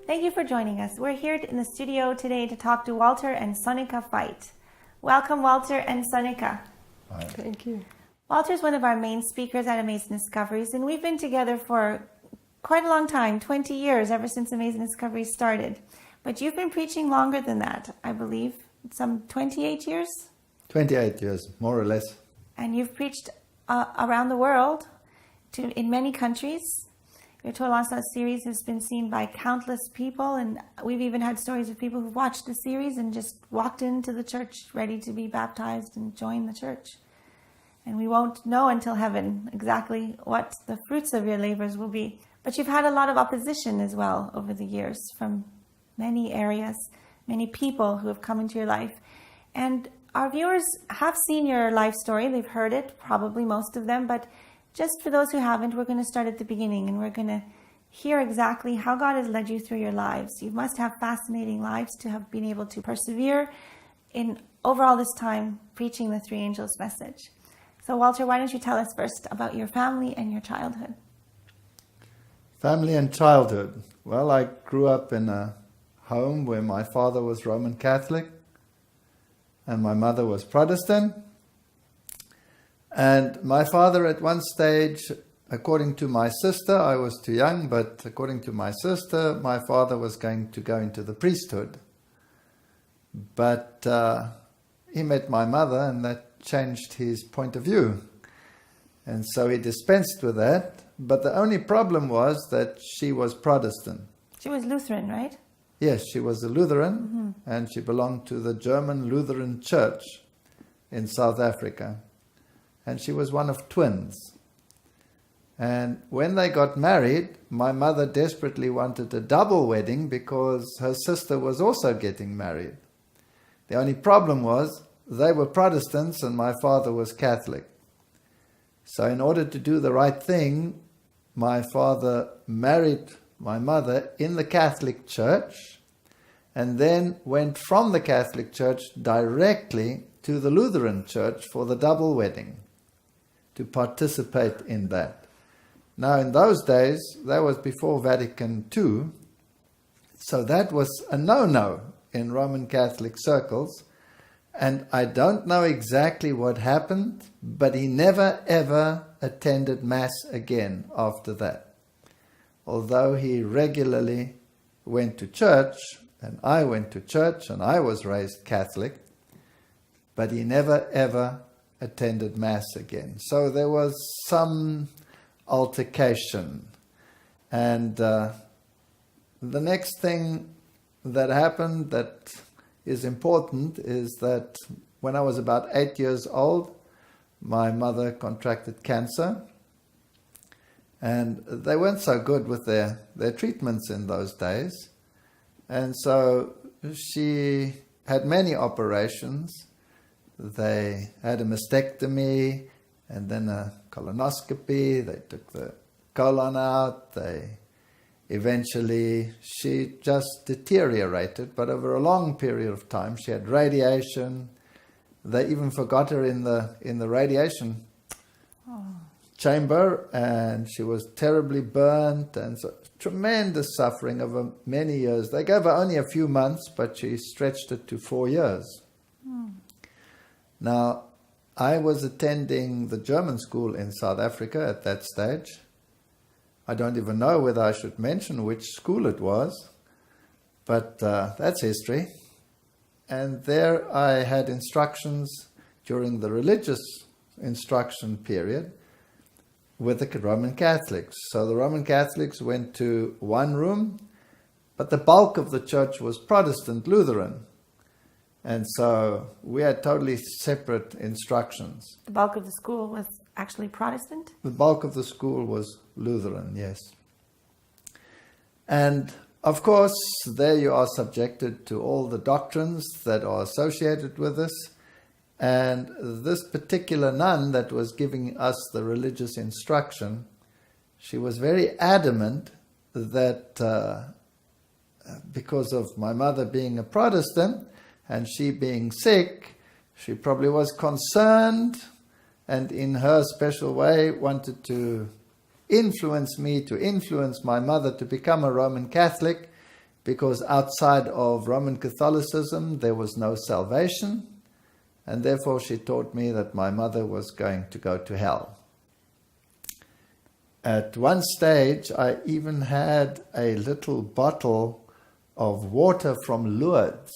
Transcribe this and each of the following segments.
Thank you for joining us. We're here in the studio today to talk to Walter and Sonica Veith. Welcome, Walter and Sonica. Hi. Thank you. Walter's one of our main speakers at Amazing Discoveries, and we've been together for quite a long time, 20 years, ever since Amazing Discoveries started. But you've been preaching longer than that, I believe, some 28 years? 28 years, more or less. And you've preached around the world, in many countries. Your Total Onslaught series has been seen by countless people, and we've even had stories of people who've watched the series and just walked into the church ready to be baptized and join the church. And we won't know until heaven exactly what the fruits of your labors will be. But you've had a lot of opposition as well over the years from many areas, many people who have come into your life. And our viewers have seen your life story. They've heard it, probably most of them, but just for those who haven't, we're going to start at the beginning and we're going to hear exactly how God has led you through your lives. You must have fascinating lives to have been able to persevere in over all this time preaching the three angels' message. So Walter, why don't you tell us first about your family and your childhood? Family and childhood. Well, I grew up in a home where my father was Roman Catholic and my mother was Protestant. And my father at one stage, according to my sister, I was too young, but according to my sister, my father was going to go into the priesthood. But he met my mother and that changed his point of view. And so he dispensed with that. But the only problem was that she was Protestant. She was Lutheran, right? Yes, she was a Lutheran, and she belonged to the German Lutheran Church in South Africa. And she was one of twins. And when they got married, my mother desperately wanted a double wedding because her sister was also getting married. The only problem was they were Protestants and my father was Catholic. So in order to do the right thing, my father married my mother in the Catholic Church and then went from the Catholic Church directly to the Lutheran Church for the double wedding, to participate in that. Now in those days, that was before Vatican II, so that was a no-no in Roman Catholic circles, and I don't know exactly what happened, but he never ever attended Mass again after that. Although he regularly went to church, and I went to church, and I was raised Catholic, but he never ever attended Mass again. So there was some altercation. And the next thing that happened that is important is that when I was about 8 years old, my mother contracted cancer. And they weren't so good with their treatments in those days. And so she had many operations. They had a mastectomy and then a colonoscopy. They took the colon out. She just deteriorated, but over a long period of time. She had radiation. They even forgot her in the radiation chamber, and she was terribly burnt, and so tremendous suffering over many years. They gave her only a few months, but she stretched it to 4 years. Now, I was attending the German school in South Africa at that stage. I don't even know whether I should mention which school it was, but that's history. And there I had instructions during the religious instruction period with the Roman Catholics. So the Roman Catholics went to one room, but the bulk of the church was Protestant Lutheran. And so we had totally separate instructions. The bulk of the school was actually Protestant? The bulk of the school was Lutheran, yes. And of course, there you are subjected to all the doctrines that are associated with this. And this particular nun that was giving us the religious instruction, she was very adamant that because of my mother being a Protestant and she being sick, she probably was concerned and in her special way wanted to influence me, to influence my mother to become a Roman Catholic, because outside of Roman Catholicism there was no salvation, and therefore she taught me that my mother was going to go to hell. At one stage I even had a little bottle of water from Lourdes,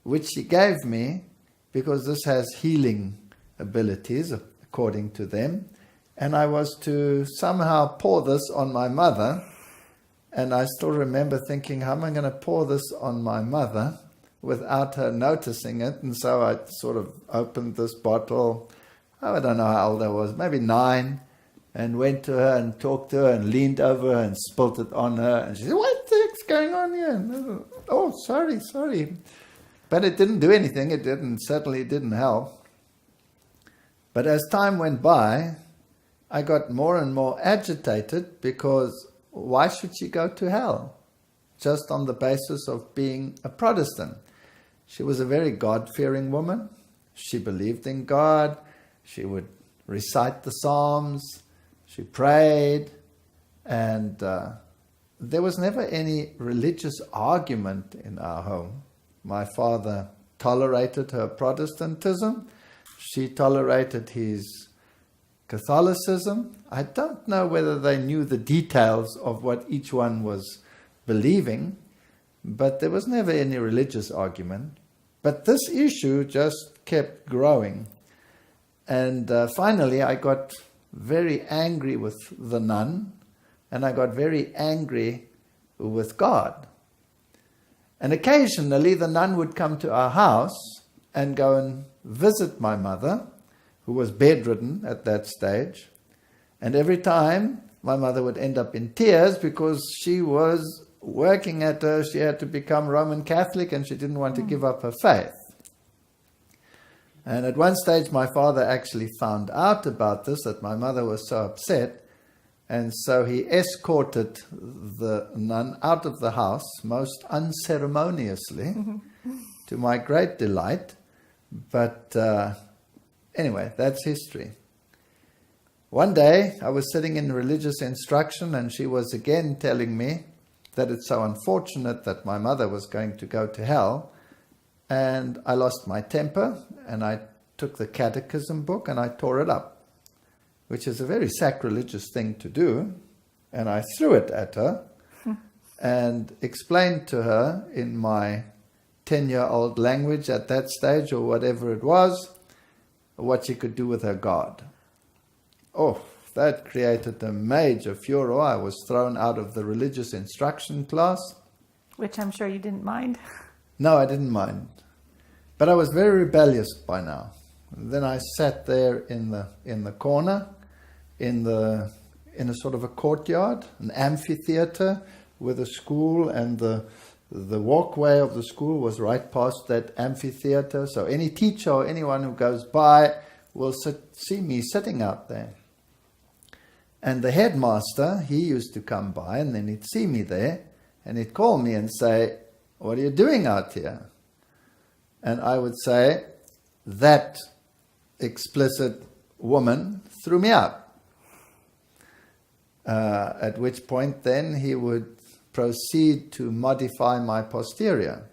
which she gave me because this has healing abilities according to them, and I was to somehow pour this on my mother. And I still remember thinking, how am I going to pour this on my mother without her noticing it? And so I sort of opened this bottle, I don't know how old I was, maybe 9, and went to her and talked to her and leaned over her and spilt it on her. And she said, what the heck's going on here? And oh, sorry. But it didn't do anything. It certainly didn't help. But as time went by, I got more and more agitated because why should she go to hell? Just on the basis of being a Protestant. She was a very God-fearing woman. She believed in God. She would recite the Psalms. She prayed. And there was never any religious argument in our home. My father tolerated her Protestantism. She tolerated his Catholicism. I don't know whether they knew the details of what each one was believing, but there was never any religious argument. But this issue just kept growing. And finally I got very angry with the nun, and I got very angry with God. And occasionally the nun would come to our house and go and visit my mother, who was bedridden at that stage. And every time my mother would end up in tears because she was working at her. She had to become Roman Catholic and she didn't want to give up her faith. And at one stage my father actually found out about this, that my mother was so upset. And so he escorted the nun out of the house most unceremoniously, to my great delight. But anyway, that's history. One day I was sitting in religious instruction and she was again telling me that it's so unfortunate that my mother was going to go to hell. And I lost my temper and I took the catechism book and I tore it up, which is a very sacrilegious thing to do. And I threw it at her and explained to her in my 10-year-old language at that stage, or whatever it was, what she could do with her God. Oh, that created a major furor. I was thrown out of the religious instruction class. Which I'm sure you didn't mind. No, I didn't mind. But I was very rebellious by now. And then I sat there in the corner, in a sort of a courtyard, an amphitheater with a school, and the walkway of the school was right past that amphitheater. So any teacher or anyone who goes by will see me sitting out there. And the headmaster, he used to come by and then he'd see me there and he'd call me and say, "What are you doing out here?" And I would say, "That explicit woman threw me out." At which point then he would proceed to modify my posterior,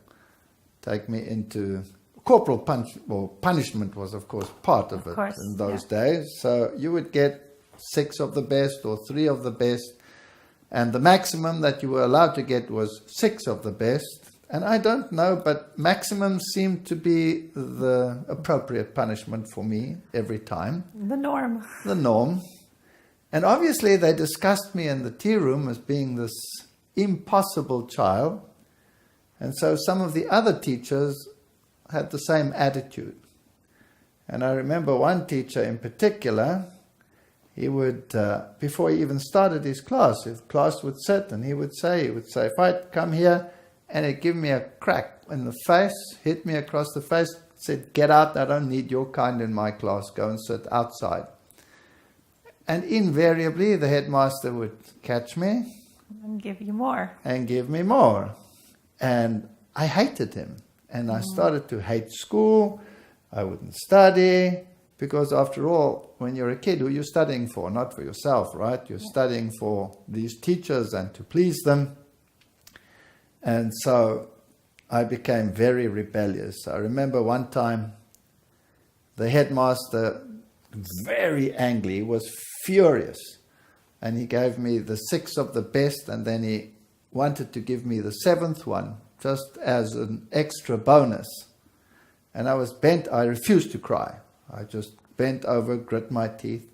take me into corporal punishment was of course part of it in those days. So you would get 6 of the best or 3 of the best, and the maximum that you were allowed to get was 6 of the best. And I don't know, but maximum seemed to be the appropriate punishment for me every time. The norm. The norm. And obviously they discussed me in the tea room as being this impossible child. And so some of the other teachers had the same attitude. And I remember one teacher in particular, he would, before he even started his class would sit and he would say, if I'd come here and he'd give me a crack in the face, hit me across the face, said, "Get out, I don't need your kind in my class, go and sit outside." And invariably the headmaster would catch me. And give you more. And give me more. And I hated him. And I started to hate school. I wouldn't study. Because after all, when you're a kid, who are you studying for? Not for yourself, right? You're studying for these teachers and to please them. And so I became very rebellious. I remember one time the headmaster, very angry, was furious. And he gave me the 6 of the best, and then he wanted to give me the 7th one, just as an extra bonus. And I was bent, I refused to cry. I just bent over, grit my teeth.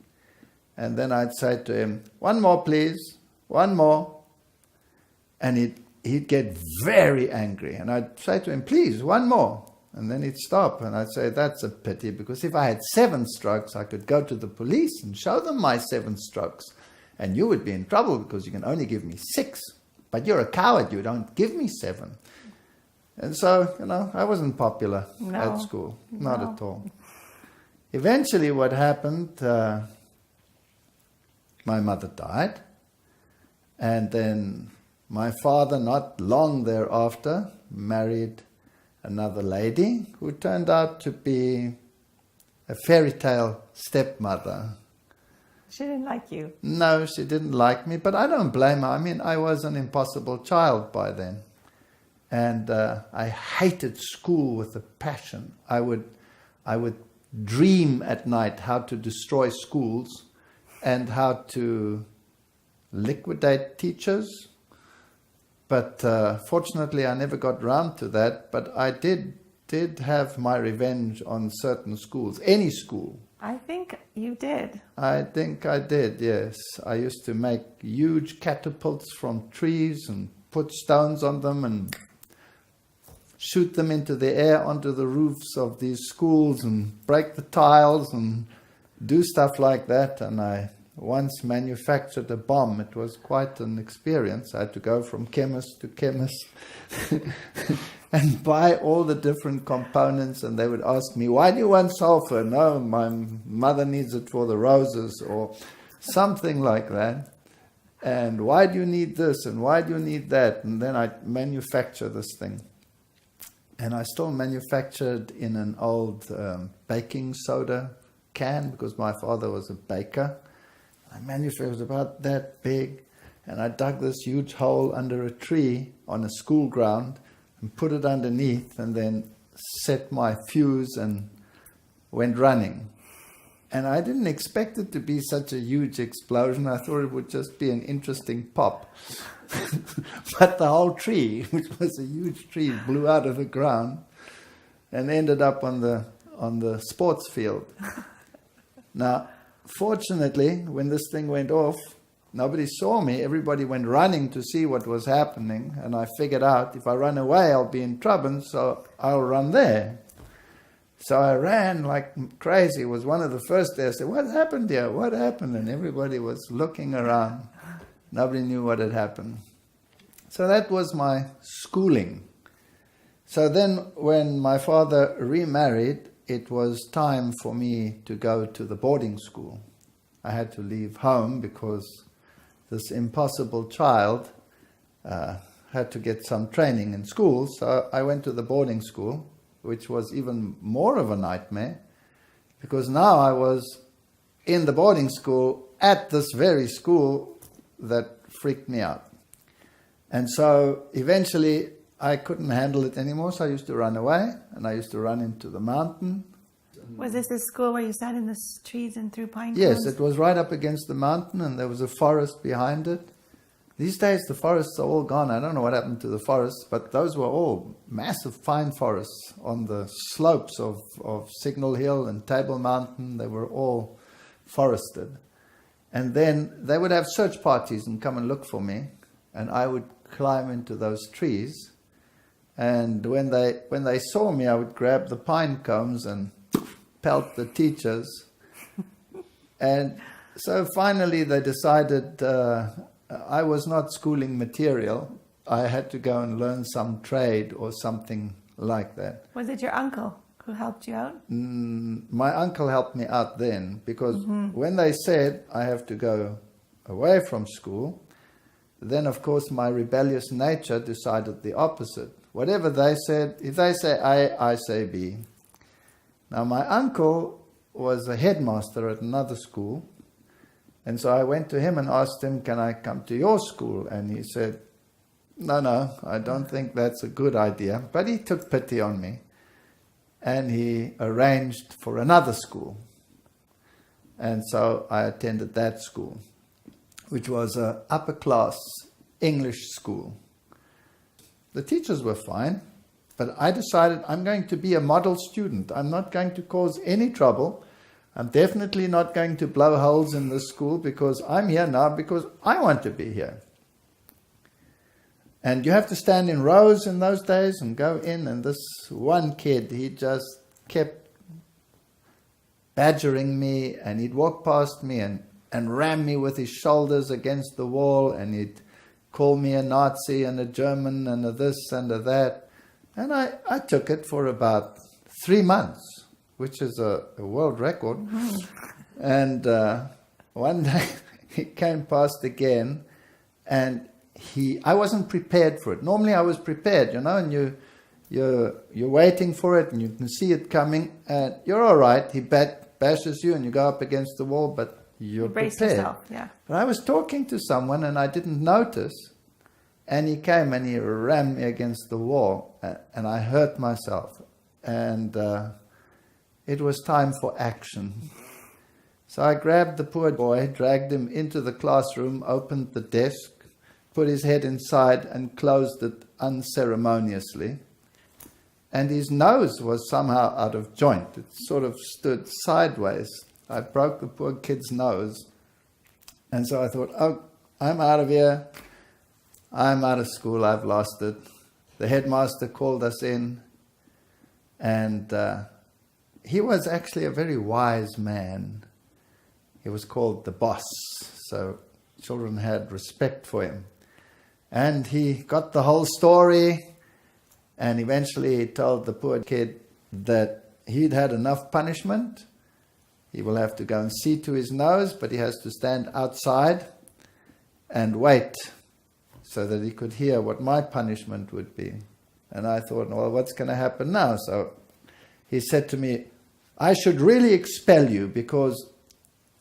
And then I'd say to him, 1 more please, 1 more. And he'd get very angry. And I'd say to him, please, 1 more. And then he'd stop. And I'd say, that's a pity, because if I had 7 strokes, I could go to the police and show them my 7 strokes. And you would be in trouble because you can only give me 6. But you're a coward, you don't give me 7. And so, I wasn't popular at school. Not at all. Eventually what happened, my mother died. And then my father, not long thereafter, married another lady who turned out to be a fairy tale stepmother. She didn't like you. No, she didn't like me, but I don't blame her. I mean, I was an impossible child by then. And I hated school with a passion. I would dream at night how to destroy schools and how to liquidate teachers. But fortunately, I never got round to that. But I did have my revenge on certain schools, any school. I think you did. I think I did, yes. I used to make huge catapults from trees and put stones on them and shoot them into the air onto the roofs of these schools and break the tiles and do stuff like that. And I once manufactured a bomb. It was quite an experience. I had to go from chemist to chemist and buy all the different components, and they would ask me, why do you want sulfur? No, my mother needs it for the roses, or something like that. And why do you need this, and why do you need that? And then I'd manufacture this thing. And I still manufactured in an old baking soda can, because my father was a baker. I manufactured, it was about that big, and I dug this huge hole under a tree on a school ground and put it underneath, and then set my fuse and went running. And I didn't expect it to be such a huge explosion. I thought it would just be an interesting pop. But the whole tree, which was a huge tree, blew out of the ground and ended up on the sports field. Now, fortunately, when this thing went off, nobody saw me. Everybody went running to see what was happening. And I figured out, if I run away, I'll be in trouble, so I'll run there. So I ran like crazy. It was one of the first days. I said, what happened here? What happened? And everybody was looking around. Nobody knew what had happened. So that was my schooling. So then when my father remarried, it was time for me to go to the boarding school. I had to leave home because this impossible child had to get some training in school. So I went to the boarding school, which was even more of a nightmare, because now I was in the boarding school at this very school that freaked me out. And so eventually I couldn't handle it anymore, so I used to run away, and I used to run into the mountain. Was this a school where you sat in the trees and threw pine cones? Yes, it was right up against the mountain, and there was a forest behind it. These days the forests are all gone. I don't know what happened to the forests, but those were all massive pine forests on the slopes of Signal Hill and Table Mountain. They were all forested. And then they would have search parties and come and look for me, and I would climb into those trees. And when they saw me, I would grab the pine cones and pelt the teachers. And so finally they decided I was not schooling material. I had to go and learn some trade or something like that. Was it your uncle who helped you out? My uncle helped me out then, because when they said I have to go away from school, then of course my rebellious nature decided the opposite. Whatever they said, if they say A, I say B. Now my uncle was a headmaster at another school, and so I went to him and asked him, can I come to your school? And he said, no, I don't think that's a good idea. But he took pity on me and he arranged for another school. And so I attended that school, which was an upper class English school. The teachers were fine, but I decided I'm going to be a model student. I'm not going to cause any trouble. I'm definitely not going to blow holes in this school because I'm here now because I want to be here. And you have to stand in rows in those days and go in, and this one kid, he just kept badgering me, and he'd walk past me and ram me with his shoulders against the wall, and he'd call me a Nazi and a German and a this and a that. And I took it for about 3 months, which is a world record. Mm-hmm. And one day he came past again, and I wasn't prepared for it. Normally I was prepared, and you're waiting for it and you can see it coming and you're all right. He bashes you and you go up against the wall, but you're brace prepared. Yourself, yeah. But I was talking to someone and I didn't notice, and he came and he rammed me against the wall, and I hurt myself, and it was time for action. So I grabbed the poor boy, dragged him into the classroom, opened the desk, put his head inside and closed it unceremoniously. And his nose was somehow out of joint. It sort of stood sideways. I broke the poor kid's nose. And so I thought, oh, I'm out of here. I'm out of school. I've lost it. The headmaster called us in. And he was actually a very wise man. He was called the boss. So children had respect for him. And he got the whole story. And eventually he told the poor kid that he'd had enough punishment. He will have to go and see to his nose, but he has to stand outside and wait so that he could hear what my punishment would be. And I thought, well, what's going to happen now? So he said to me, I should really expel you because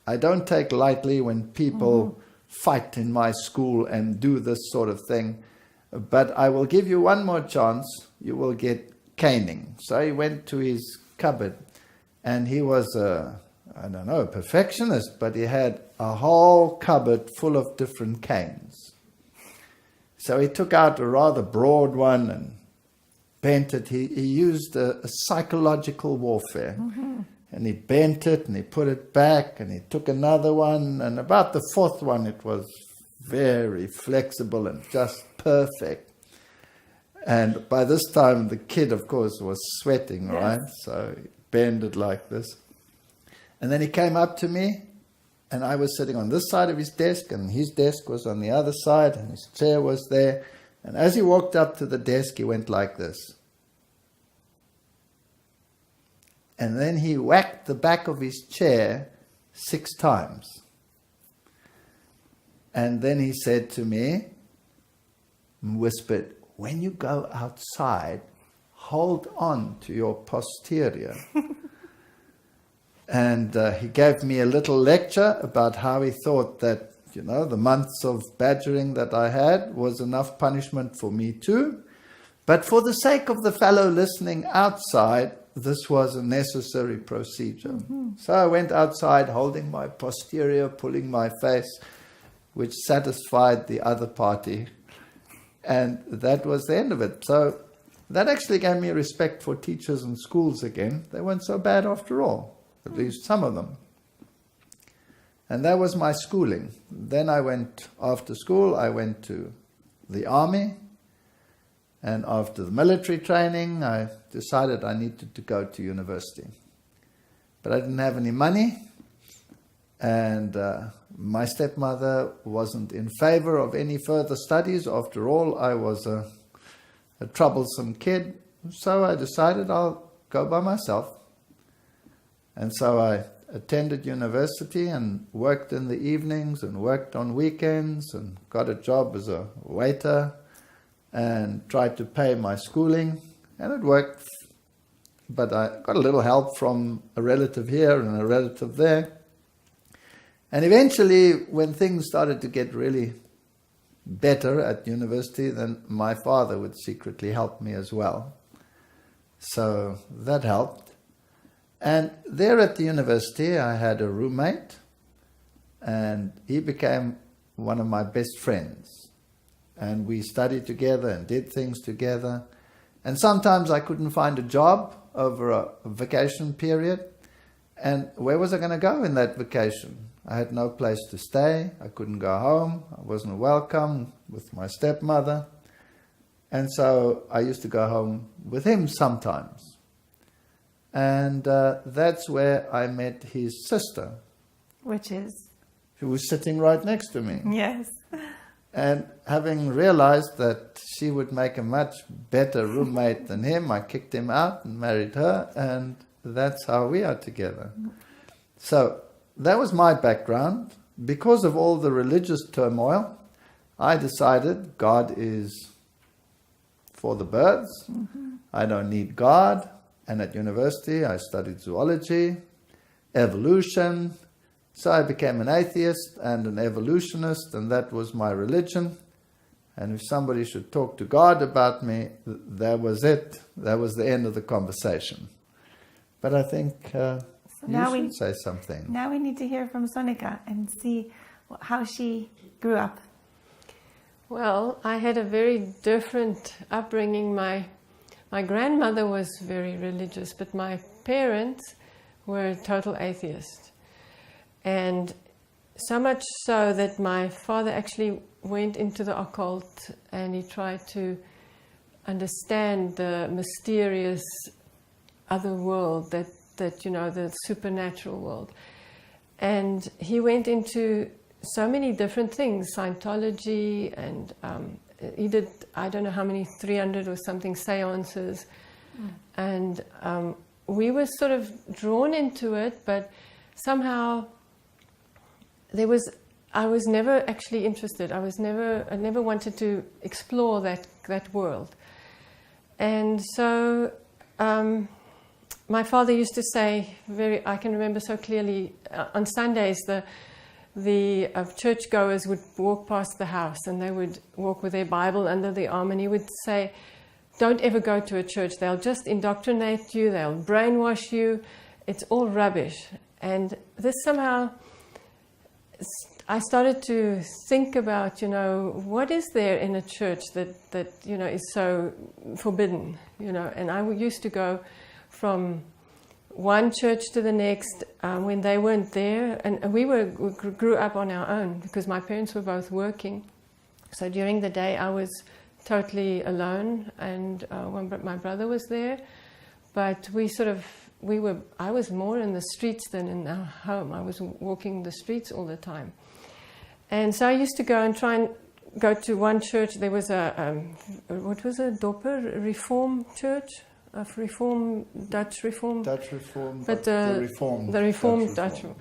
I don't take lightly when people fight in my school and do this sort of thing. But I will give you one more chance. You will get caning. So he went to his cupboard, and he was a perfectionist, but he had a whole cupboard full of different canes. So he took out a rather broad one and bent it. He used a psychological warfare. Mm-hmm. And he bent it and he put it back, and he took another one, and about the fourth one it was very flexible and just perfect. And by this time the kid, of course, was sweating, yes. Right? So he bent it like this. And then he came up to me, and I was sitting on this side of his desk, and his desk was on the other side, and his chair was there. And as he walked up to the desk, he went like this. And then he whacked the back of his chair 6 times. And then he said to me, whispered, when you go outside, hold on to your posterior. And he gave me a little lecture about how he thought that, the months of badgering that I had was enough punishment for me too. But for the sake of the fellow listening outside, this was a necessary procedure. Mm-hmm. So I went outside holding my posterior, pulling my face, which satisfied the other party. And that was the end of it. So that actually gave me respect for teachers and schools again. They weren't so bad after all, at least some of them. And that was my schooling. Then after school, I went to the army. And after the military training, I decided I needed to go to university. But I didn't have any money. And my stepmother wasn't in favor of any further studies. After all, I was a troublesome kid. So I decided I'll go by myself. And so I attended university and worked in the evenings and worked on weekends and got a job as a waiter and tried to pay my schooling. And it worked. But I got a little help from a relative here and a relative there. And eventually, when things started to get really better at university, then my father would secretly help me as well. So that helped. And there at the university, I had a roommate, and he became one of my best friends. And we studied together and did things together. And sometimes I couldn't find a job over a vacation period. And where was I going to go in that vacation? I had no place to stay. I couldn't go home. I wasn't welcome with my stepmother. And so I used to go home with him sometimes. And that's where I met his sister. Which is? Who was sitting right next to me. Yes. And having realized that she would make a much better roommate than him, I kicked him out and married her, and that's how we are together. So that was my background. Because of all the religious turmoil, I decided God is for the birds. Mm-hmm. I don't need God. And at university, I studied zoology, evolution. So I became an atheist and an evolutionist, and that was my religion. And if somebody should talk to God about me, that was it. That was the end of the conversation. But I think you should say something. Now we need to hear from Sonica and see how she grew up. Well, I had a very different upbringing. My grandmother was very religious, but my parents were total atheists. And so much so that my father actually went into the occult and he tried to understand the mysterious other world, that the supernatural world. And he went into so many different things, Scientology, and he did, I don't know how many, 300 or something seances. And we were sort of drawn into it, but somehow I was never actually interested. I never wanted to explore that world. And so my father used to say, I can remember so clearly, on Sundays the churchgoers would walk past the house and they would walk with their Bible under their arm, and he would say, don't ever go to a church. They'll just indoctrinate you, they'll brainwash you, it's all rubbish. And this somehow, I started to think about, what is there in a church that is so forbidden, and I used to go from one church to the next when they weren't there, and we grew up on our own because my parents were both working. So during the day I was totally alone, and my brother was there, but I was more in the streets than in our home. I was walking the streets all the time. And so I used to go and try and go to one church. There was what was it, Dopper Reform Church? Of Reform, Dutch Reform? Dutch Reform, but the Reformed. The Reformed Dutch Reform.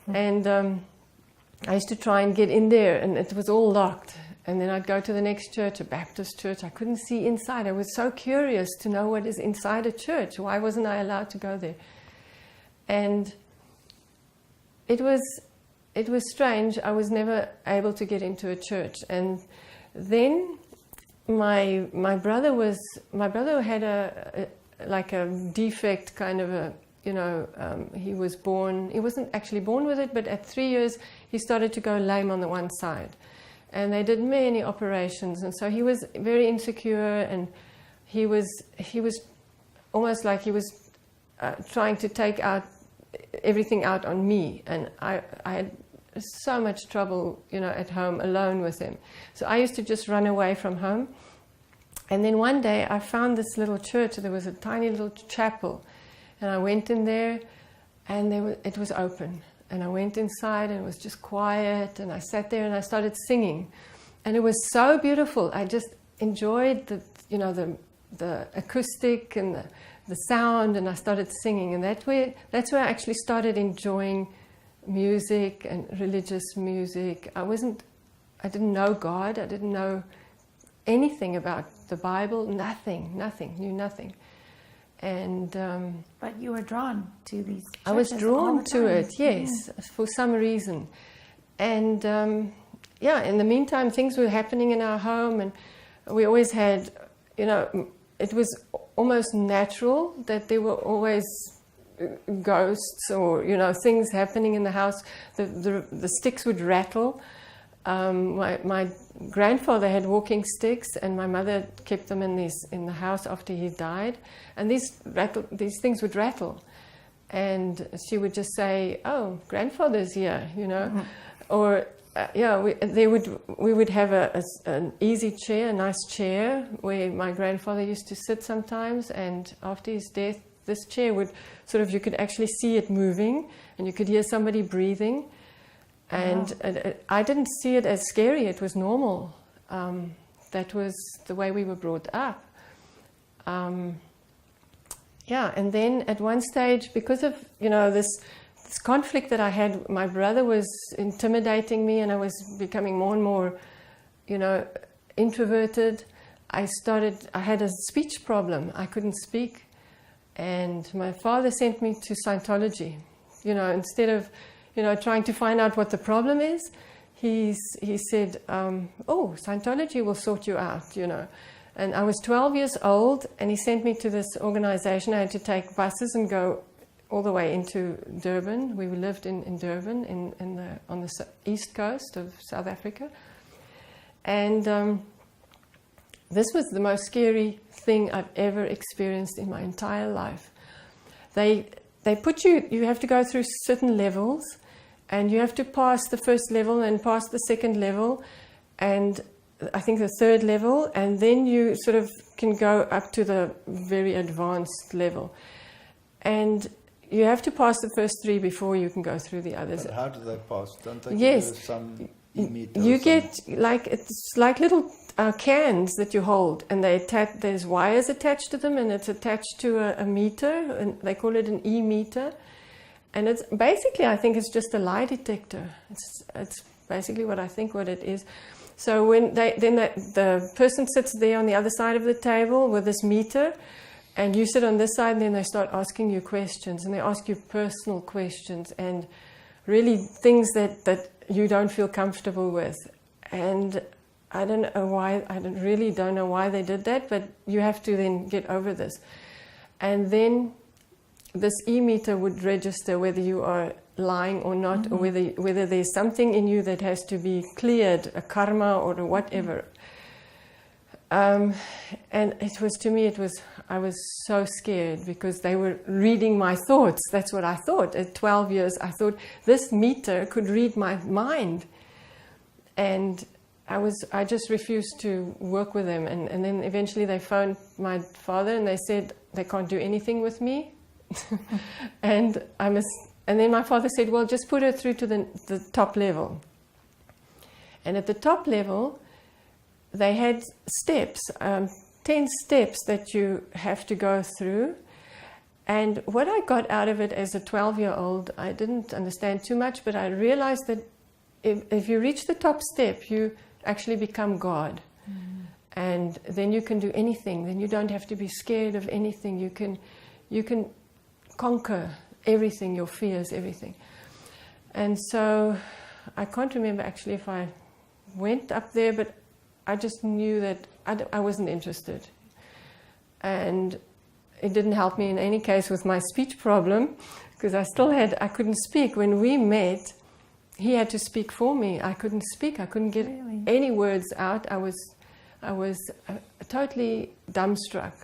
Yeah. And I used to try and get in there, and it was all locked. And then I'd go to the next church, a Baptist church. I couldn't see inside. I was so curious to know what is inside a church. Why wasn't I allowed to go there? And it was strange. I was never able to get into a church. And then my brother had a defect, kind of he was born, he wasn't actually born with it, but at 3 years he started to go lame on the one side. And they did many operations, and so he was very insecure, and he was almost like he was trying to take everything out on me, and I had so much trouble, at home alone with him. So I used to just run away from home. And then one day I found this little church. There was a tiny little chapel, and I went in there, and it was open. And I went inside, and it was just quiet, and I sat there and I started singing, and it was so beautiful. I just enjoyed the acoustic and the sound, and I started singing, and that's where I actually started enjoying music and religious music. I didn't know God. I didn't know anything about the Bible. Knew nothing. And but you were drawn to these churches. I was drawn to it, yes, Yeah. for some reason. And yeah, in the meantime, things were happening in our home, and we always had, you know, it was almost natural that there were always ghosts or, you know, things happening in the house. The sticks would rattle. My grandfather had walking sticks, and my mother kept them in the house after he died, and these things would rattle, and she would just say, "Oh, grandfather's here," you know, or we would have an easy chair, a nice chair where my grandfather used to sit sometimes, and after his death, this chair would sort of, you could actually see it moving, and you could hear somebody breathing. And I didn't see it as scary. It was normal. That was the way we were brought up. And then at one stage, because of, you know, this conflict that I had, my brother was intimidating me, and I was becoming more and more, you know, introverted. I had a speech problem. I couldn't speak. And my father sent me to Scientology. You know, instead of, you know, trying to find out what the problem is, he said, "Oh, Scientology will sort you out," you know. And I was 12 years old, and he sent me to this organization. I had to take buses and go all the way into Durban. We lived in Durban, on the east coast of South Africa. And this was the most scary thing I've ever experienced in my entire life. They put you have to go through certain levels, and you have to pass the first level and pass the second level, and I think the third level, and then you sort of can go up to the very advanced level. And you have to pass the first three before you can go through the others. But how do they pass? Don't they Yes. give you some e-meter? You get, like, it's like little cans that you hold, and there's wires attached to them, and it's attached to a meter, and they call it an e-meter. And it's basically, I think it's just a lie detector. It's basically what it is. So when the person sits there on the other side of the table with this meter, and you sit on this side, and then they start asking you questions, and they ask you personal questions, and really things that you don't feel comfortable with. And I don't know why, really don't know why they did that, but you have to then get over this. And then this e-meter would register whether you are lying or not, or whether there's something in you that has to be cleared, a karma or whatever. And it was, to me, I was so scared because they were reading my thoughts. That's what I thought. At 12 years, I thought this meter could read my mind. And I just refused to work with them. And then eventually they phoned my father, and they said they can't do anything with me. And then my father said, "Well, just put her through to the top level." And at the top level, they had steps, 10 steps that you have to go through. And what I got out of it as a 12-year-old, I didn't understand too much, but I realized that if you reach the top step, you actually become God. And then you can do anything. Then you don't have to be scared of anything. You can conquer everything, your fears, everything. And so I can't remember actually if I went up there, but I just knew that I wasn't interested. And it didn't help me in any case with my speech problem, because I couldn't speak. When we met, he had to speak for me. I couldn't speak. I couldn't get any words out. I was totally dumbstruck.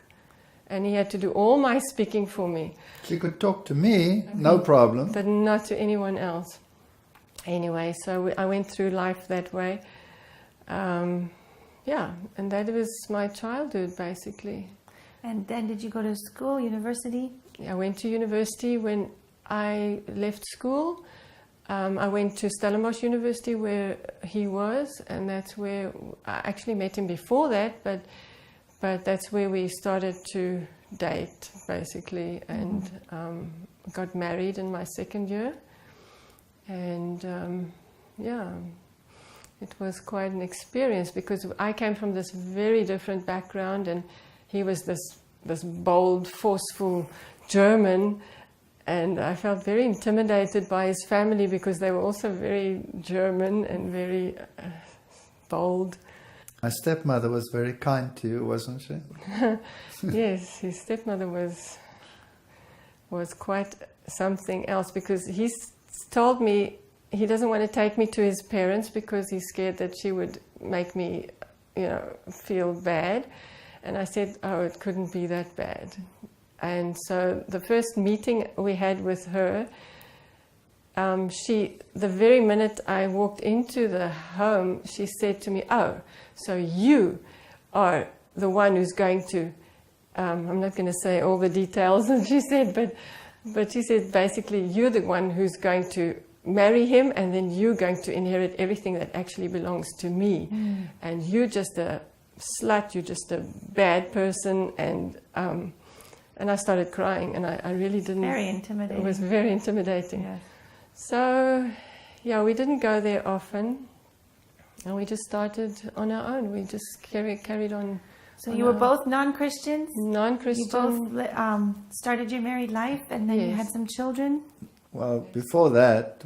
And he had to do all my speaking for me. She could talk to me, no problem. But not to anyone else. Anyway, so I went through life that way. And that was my childhood, basically. And then did you go to school, university? I went to university. When I left school, I went to Stellenbosch University, where he was, and that's where I actually met him before that, but that's where we started to date, basically, and got married in my second year. And it was quite an experience, because I came from this very different background, and he was this bold, forceful German, And I felt very intimidated by his family because they were also very German and very bold. My stepmother was very kind to you, wasn't she? Yes, his stepmother was quite something else, because he told me he doesn't want to take me to his parents because he's scared that she would make me, feel bad. And I said, oh, it couldn't be that bad. And so the first meeting we had with her, the very minute I walked into the home, she said to me, oh, so you are the one who's going to, I'm not going to say all the details that she said, but she said basically you're the one who's going to marry him, and then you're going to inherit everything that actually belongs to me. And you're just a slut, you're just a bad person. And I started crying, and I really didn't. Very intimidating. It was very intimidating. Yes. So, yeah, we didn't go there often, and we just started on our own. We just carried on. So you were both non-Christians? Non-Christian. You both started your married life, and then you had some children? Well, before that,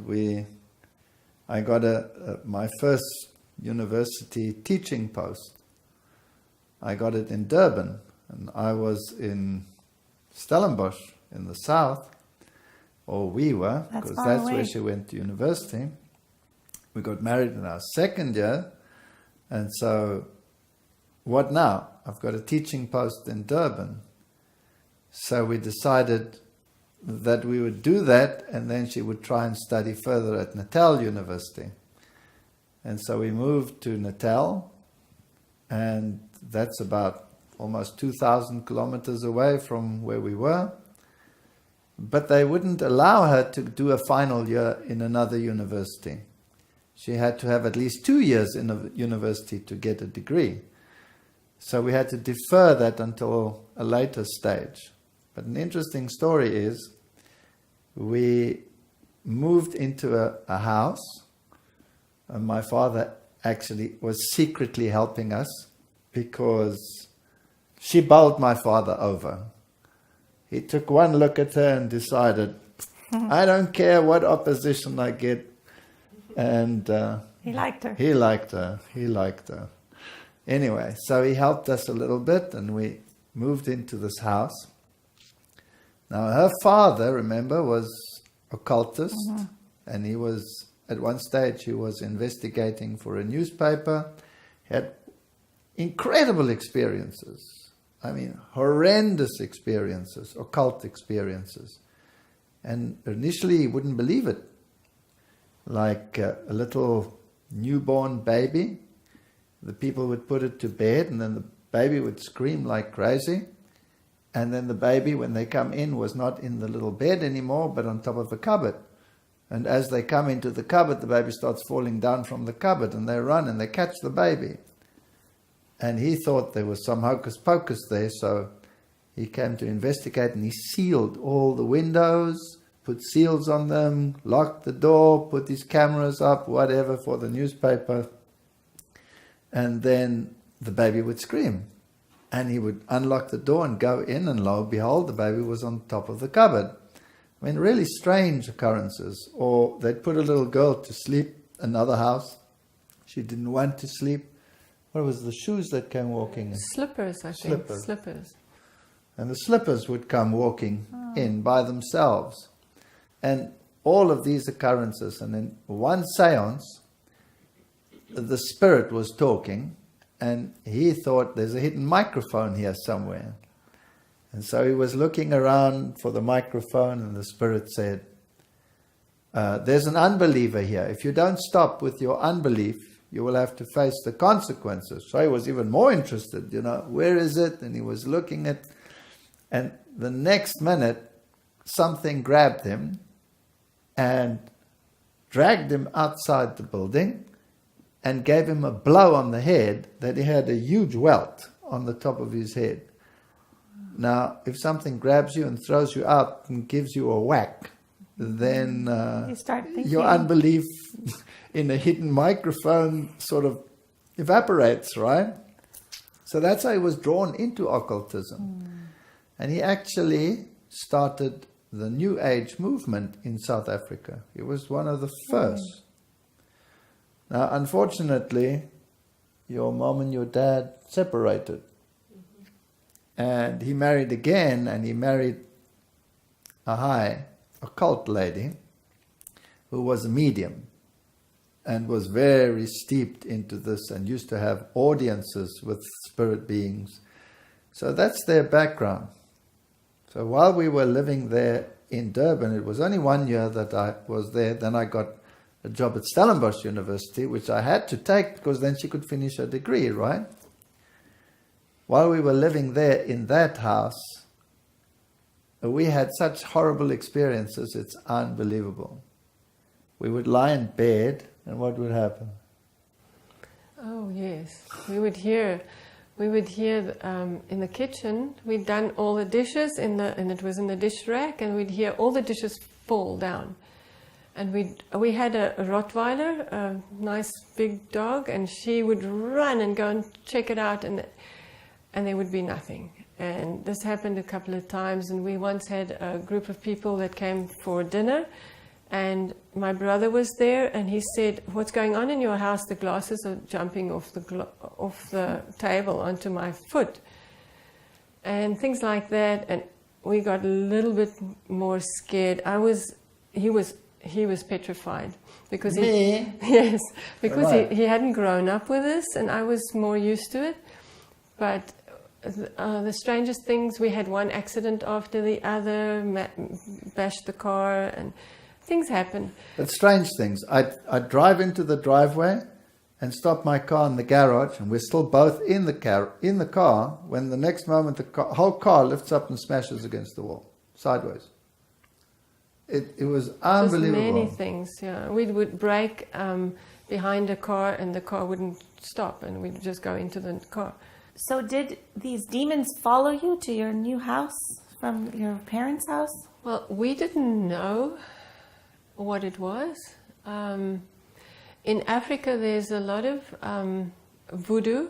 I got my first university teaching post. I got it in Durban, and I was in Stellenbosch in the south, or we were, because that's where she went to university. We got married in our second year, and so what now? I've got a teaching post in Durban. So we decided that we would do that, and then she would try and study further at Natal University. And so we moved to Natal, and that's about almost 2,000 kilometers away from where we were. But they wouldn't allow her to do a final year in another university. She had to have at least 2 years in a university to get a degree. So we had to defer that until a later stage. But an interesting story is we moved into a house, and my father actually was secretly helping us because she bowled my father over. He took one look at her and decided, I don't care what opposition I get. And he liked her. He liked her. Anyway, so he helped us a little bit, and we moved into this house. Now, her father, remember, was occultist, and he was, at one stage, he was investigating for a newspaper. He had incredible experiences. I mean, horrendous experiences, occult experiences. And initially he wouldn't believe it. Like a little newborn baby, the people would put it to bed, and then the baby would scream like crazy. And then the baby, when they come in, was not in the little bed anymore, but on top of a cupboard. And as they come into the cupboard, the baby starts falling down from the cupboard, and they run and they catch the baby. And he thought there was some hocus pocus there, so he came to investigate, and he sealed all the windows, put seals on them, locked the door, put his cameras up, whatever, for the newspaper. And then the baby would scream. And he would unlock the door and go in, and lo and behold, the baby was on top of the cupboard. I mean, really strange occurrences. Or they'd put a little girl to sleep, another house. She didn't want to sleep. What was the shoes that came walking in? Slippers, I think. Slippers. And the slippers would come walking in by themselves. And all of these occurrences. And in one seance, the spirit was talking, and he thought there's a hidden microphone here somewhere. And so he was looking around for the microphone, and the spirit said, there's an unbeliever here. If you don't stop with your unbelief, you will have to face the consequences. So he was even more interested, where is it? And he was looking at, and the next minute, something grabbed him and dragged him outside the building and gave him a blow on the head that he had a huge welt on the top of his head. Now, if something grabs you and throws you out and gives you a whack, then you start thinking. Your unbelief in a hidden microphone sort of evaporates, right? So that's how he was drawn into occultism. And he actually started the New Age movement in South Africa. He was one of the first. Now, unfortunately, your mom and your dad separated. And he married again, and he married a high occult lady who was a medium and was very steeped into this and used to have audiences with spirit beings. So that's their background. So while we were living there in Durban, it was only 1 year that I was there. Then I got a job at Stellenbosch University, which I had to take because then she could finish her degree, right? While we were living there in that house, we had such horrible experiences, it's unbelievable. We would lie in bed, and what would happen? Oh yes, we would hear in the kitchen. We'd done all the dishes and it was in the dish rack, and we'd hear all the dishes fall down. And we had a Rottweiler, a nice big dog, and she would run and go and check it out, and there would be nothing. And this happened a couple of times, and we once had a group of people that came for dinner, and my brother was there, and he said, "What's going on in your house? The glasses are jumping off the table onto my foot." And things like that, and we got a little bit more scared. He was petrified because yes, because right. he hadn't grown up with this, and I was more used to it. But the strangest things, we had one accident after the other, bashed the car, and things happen. But strange things. I'd drive into the driveway and stop my car in the garage, and we're still both in the car, when the next moment the whole car lifts up and smashes against the wall, sideways. It was unbelievable. Just many things, yeah. We would brake behind a car, and the car wouldn't stop, and we'd just go into the car. So did these demons follow you to your new house from your parents' house? Well, we didn't know what it was. In Africa, there's a lot of voodoo,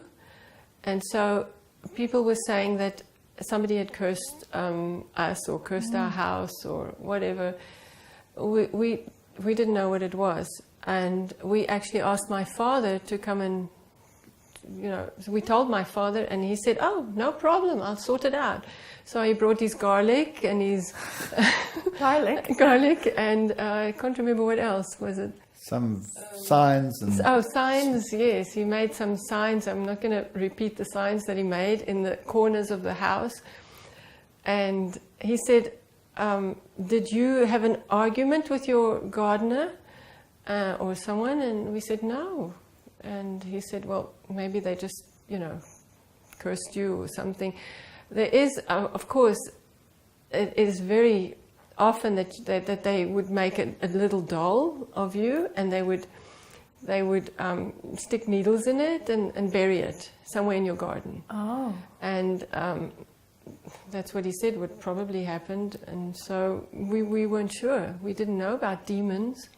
and so people were saying that somebody had cursed us or cursed our house or whatever. We didn't know what it was, and we actually asked my father to come and, so we told my father, and he said, "Oh, no problem, I'll sort it out." So he brought his garlic and his garlic, and I can't remember what else was it. Some signs. Signs, yes. He made some signs. I'm not going to repeat the signs that he made in the corners of the house. And he said, "Did you have an argument with your gardener or someone?" And we said, "No." And he said, "Well, maybe they just, cursed you or something." There is, of course, it is very often that they would make a little doll of you, and they would stick needles in it and bury it somewhere in your garden. Oh. And that's what he said would probably happened. And so we weren't sure. We didn't know about demons.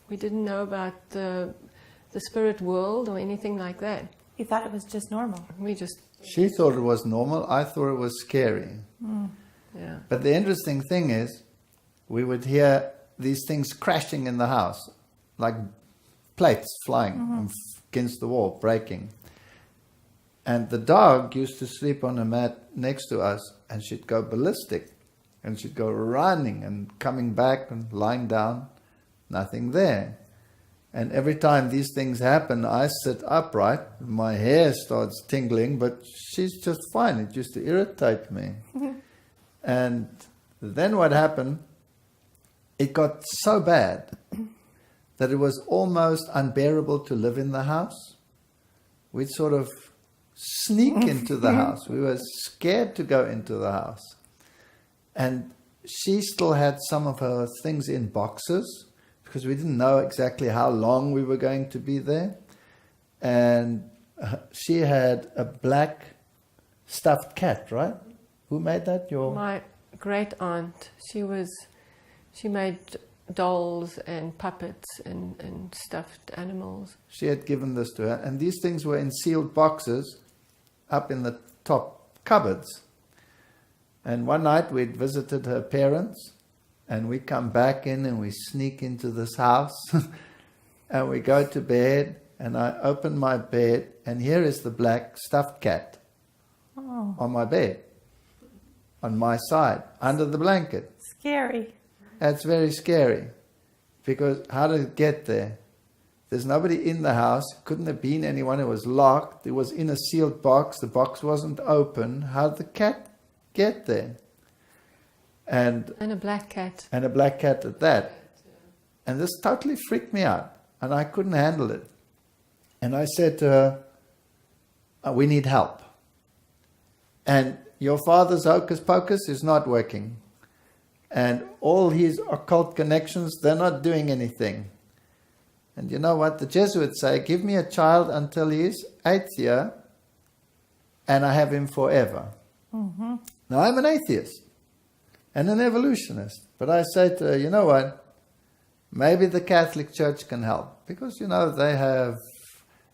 We didn't know about the spirit world or anything like that. You thought it was just normal. She thought it was normal. I thought it was scary. Yeah. But the interesting thing is, we would hear these things crashing in the house, like plates flying against the wall, breaking. And the dog used to sleep on a mat next to us, and she'd go ballistic. And she'd go running and coming back and lying down, nothing there. And every time these things happen, I sit upright, my hair starts tingling, but she's just fine. It used to irritate me. And then what happened, it got so bad that it was almost unbearable to live in the house. We'd sort of sneak into the house. We were scared to go into the house. And she still had some of her things in boxes, because we didn't know exactly how long we were going to be there. And she had a black stuffed cat, right? Who made that? My great aunt. She made dolls and puppets and stuffed animals. She had given this to her, and these things were in sealed boxes up in the top cupboards. And one night we'd visited her parents, And we come back in and we sneak into this house and we go to bed, and I open my bed and here is the black stuffed cat on my bed, on my side, under the blanket. Scary. That's very scary, because how did it get there? There's nobody in the house. Couldn't have been anyone. It was locked. It was in a sealed box. The box wasn't open. How did the cat get there? And a black cat. And a black cat at that. And this totally freaked me out. And I couldn't handle it. And I said to her, we need help. And your father's hocus pocus is not working. And all his occult connections, they're not doing anything. And you know what? The Jesuits say, give me a child until he's 8th year, and I have him forever. Mm-hmm. Now, I'm an atheist and an evolutionist. But I say to her, you know what? Maybe the Catholic Church can help. Because, you know, they have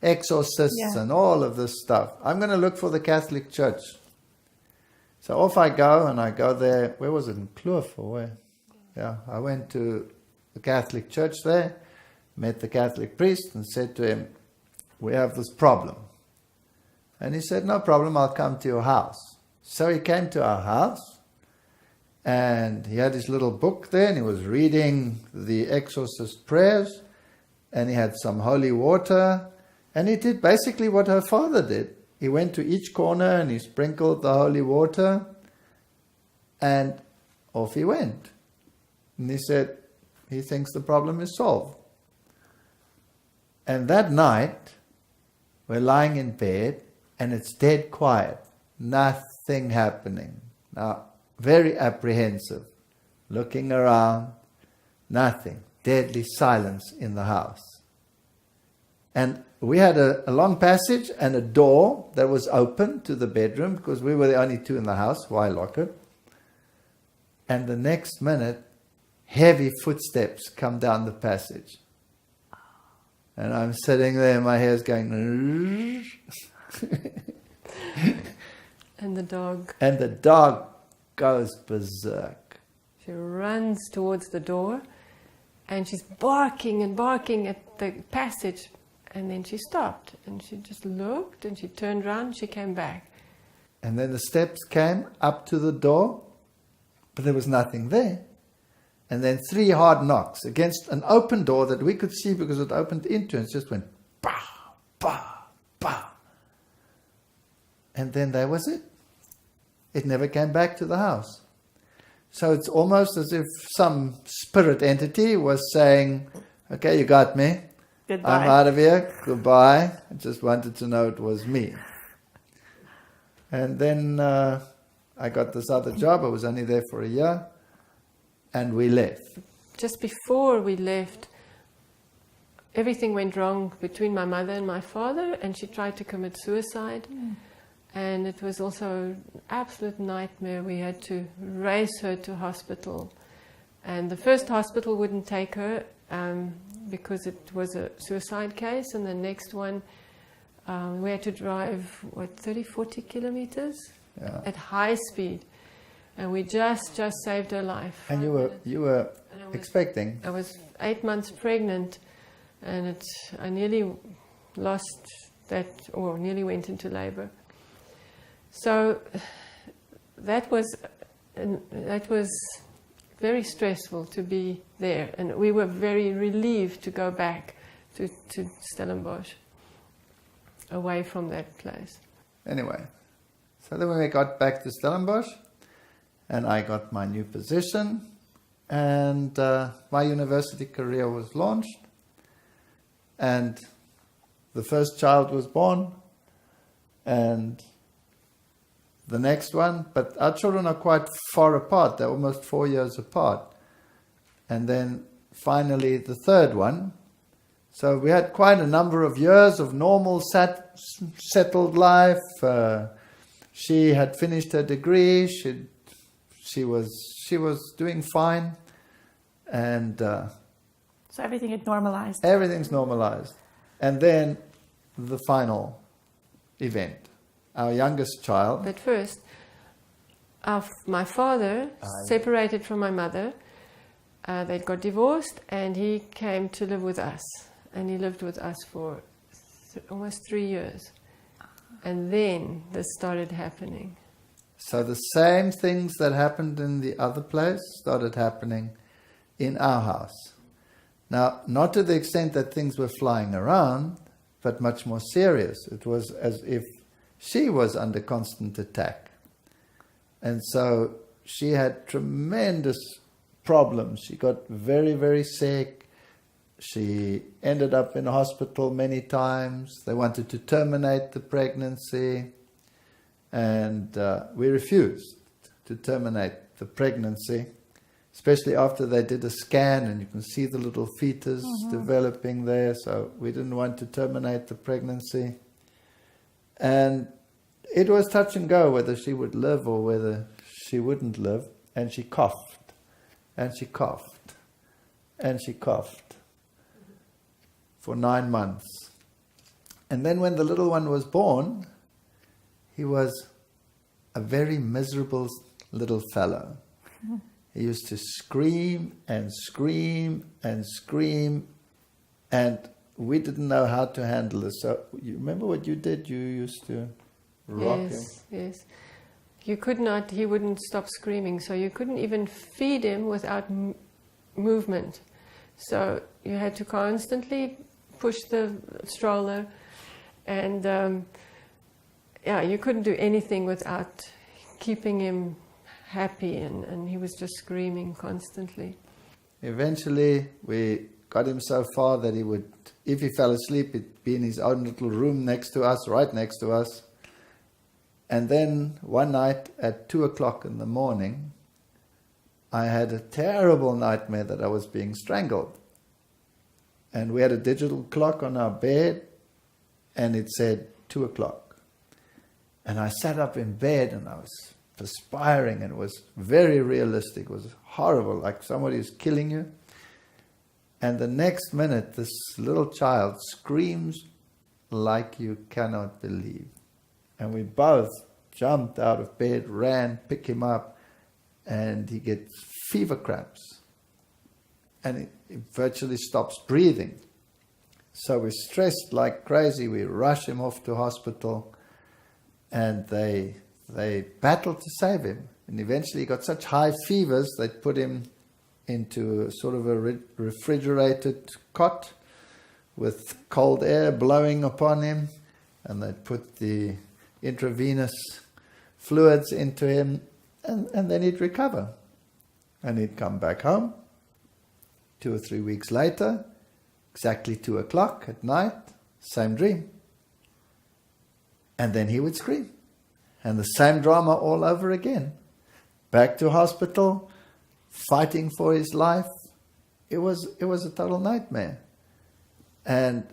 exorcists and all of this stuff. I'm going to look for the Catholic Church. So off I go, and I go there. Where was it? In Kloof or where? Yeah, I went to the Catholic Church there, met the Catholic priest and said to him, we have this problem. And he said, no problem, I'll come to your house. So he came to our house, and he had his little book there, and he was reading the exorcist prayers, and he had some holy water, and he did basically what her father did. He went to each corner and he sprinkled the holy water, and off he went. And he said he thinks the problem is solved. And that night, we're lying in bed and it's dead quiet. Nothing happening. Now, very apprehensive. Looking around, nothing. Deadly silence in the house. And we had a long passage and a door that was open to the bedroom because we were the only two in the house. Why lock it? And the next minute, heavy footsteps come down the passage. And I'm sitting there, my hair's going... And the dog. And the dog goes berserk. She runs towards the door and she's barking and barking at the passage. And then she stopped and she just looked and she turned around and she came back. And then the steps came up to the door, but there was nothing there. And then 3 hard knocks against an open door that we could see because it opened into, and it just went bah, bah, bah. And then that was it. It never came back to the house. So it's almost as if some spirit entity was saying, okay, you got me. Goodbye. I'm out of here. Goodbye. I just wanted to know it was me. And then I got this other job. I was only there for a year. And we left. Just before we left, everything went wrong between my mother and my father, and she tried to commit suicide. And it was also an absolute nightmare. We had to race her to hospital. And the first hospital wouldn't take her because it was a suicide case. And the next one, we had to drive, 30, 40 kilometers at high speed. And we just saved her life. And you were expecting? I was 8 months pregnant, and I nearly lost that, or nearly went into labor. So that was very stressful to be there, and we were very relieved to go back to Stellenbosch, away from that place. Anyway, so then when we got back to Stellenbosch, and I got my new position, and my university career was launched, and the first child was born, and the next one, but our children are quite far apart. They're almost 4 years apart. And then finally the third one. So we had quite a number of years of normal settled life. She had finished her degree. She was doing fine. And so everything had normalized. Everything's normalized. And then the final event. Our youngest child. But first, my father separated from my mother, They'd got divorced, and he came to live with us. And he lived with us for almost 3 years. And then this started happening. So the same things that happened in the other place started happening in our house. Now, not to the extent that things were flying around, but much more serious. It was as if she was under constant attack. And so she had tremendous problems. She got very, very sick. She ended up in hospital many times. They wanted to terminate the pregnancy. And we refused to terminate the pregnancy, especially after they did a scan and you can see the little fetus developing there. So we didn't want to terminate the pregnancy. And it was touch and go whether she would live or whether she wouldn't live. And she coughed, and she coughed, and she coughed for 9 months. And then when the little one was born, he was a very miserable little fellow. He used to scream and scream and scream, and we didn't know how to handle this. So you remember what you did? You used to rock him. Yes. You could not, he wouldn't stop screaming, so you couldn't even feed him without movement. So you had to constantly push the stroller, and you couldn't do anything without keeping him happy, and he was just screaming constantly. Eventually we got him so far that he would, if he fell asleep, he'd be in his own little room next to us, right next to us. And then one night at 2 o'clock in the morning, I had a terrible nightmare that I was being strangled. And we had a digital clock on our bed, and it said 2 o'clock. And I sat up in bed and I was perspiring, and it was very realistic. It was horrible, like somebody was killing you. And the next minute, this little child screams like you cannot believe. And we both jumped out of bed, ran, picked him up, and he gets fever cramps. And he virtually stops breathing. So we're stressed like crazy. We rush him off to hospital, and they battled to save him. And eventually he got such high fevers, they put him into sort of a refrigerated cot with cold air blowing upon him, and they put the intravenous fluids into him, and then he'd recover. And he'd come back home 2 or 3 weeks later, exactly 2 o'clock at night, same dream. And then he would scream. And the same drama all over again. Back to hospital, fighting for his life. It was a total nightmare. And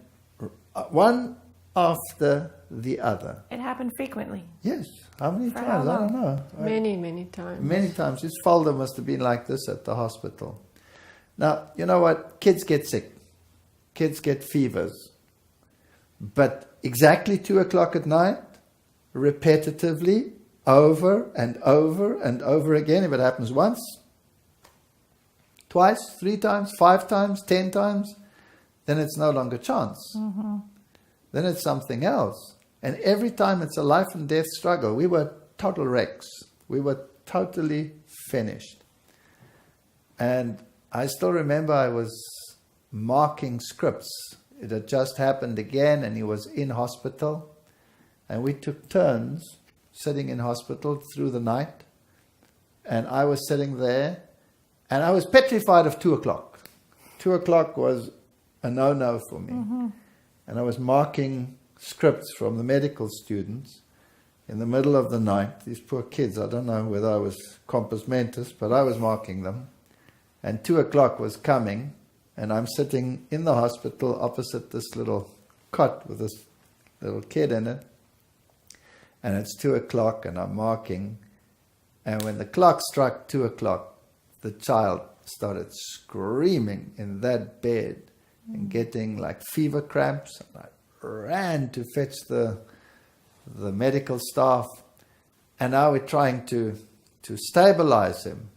one after the other. It happened frequently. Yes. How many For times? how I don't know. Many times. Many times. His folder must have been like this at the hospital. Now, you know what? Kids get sick. Kids get fevers. But exactly 2 o'clock at night, repetitively, over and over and over again, if it happens once, twice, 3 times, 5 times, 10 times, then it's no longer chance. Then it's something else. And every time it's a life and death struggle. We were total wrecks. We were totally finished. And I still remember I was marking scripts. It had just happened again, and he was in hospital. And we took turns sitting in hospital through the night. And I was sitting there, and I was petrified of 2 o'clock. 2 o'clock was a no-no for me. And I was marking scripts from the medical students in the middle of the night. These poor kids, I don't know whether I was compos mentis, but I was marking them. And 2 o'clock was coming, and I'm sitting in the hospital opposite this little cot with this little kid in it. And it's 2 o'clock, and I'm marking. And when the clock struck 2 o'clock, the child started screaming in that bed and getting like fever cramps. And I ran to fetch the medical staff. And now we're trying to stabilize him.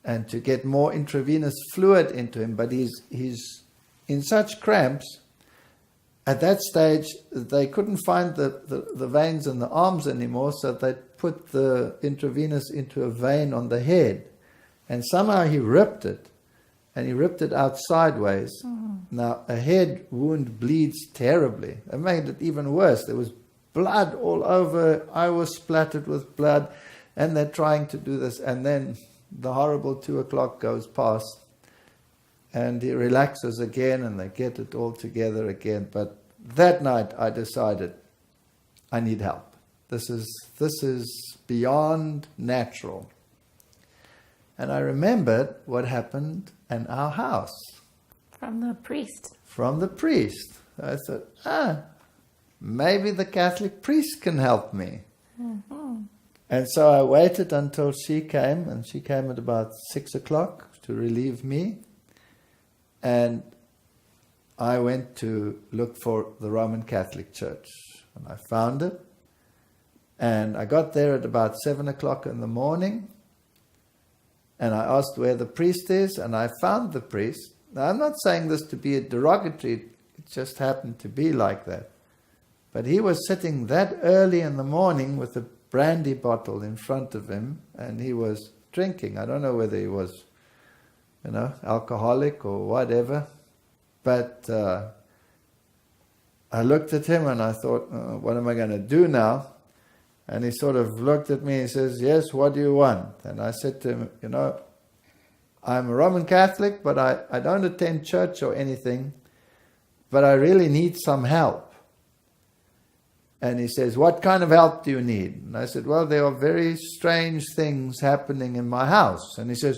and to get more intravenous fluid into him, but he's in such cramps. At that stage, they couldn't find the veins in the arms anymore, so they put the intravenous into a vein on the head. And somehow he ripped it, and he ripped it out sideways. Now, a head wound bleeds terribly. It made it even worse. There was blood all over. I was splattered with blood, and they're trying to do this. And then the horrible 2 o'clock goes past, and he relaxes again, and they get it all together again. But that night I decided, I need help. This is beyond natural. And I remembered what happened in our house. From the priest. From the priest. I thought, maybe the Catholic priest can help me. And so I waited until she came, and she came at about 6 o'clock to relieve me. And I went to look for the Roman Catholic Church, and I found it. And I got there at about 7 o'clock in the morning, and I asked where the priest is, and I found the priest. Now, I'm not saying this to be a derogatory, it just happened to be like that. But he was sitting that early in the morning with a brandy bottle in front of him, and he was drinking. I don't know whether he was, alcoholic or whatever. But I looked at him and I thought, what am I going to do now? And he sort of looked at me and says, yes, what do you want? And I said to him, I'm a Roman Catholic, but I don't attend church or anything, but I really need some help. And he says, what kind of help do you need? And I said, well, there are very strange things happening in my house. And he says,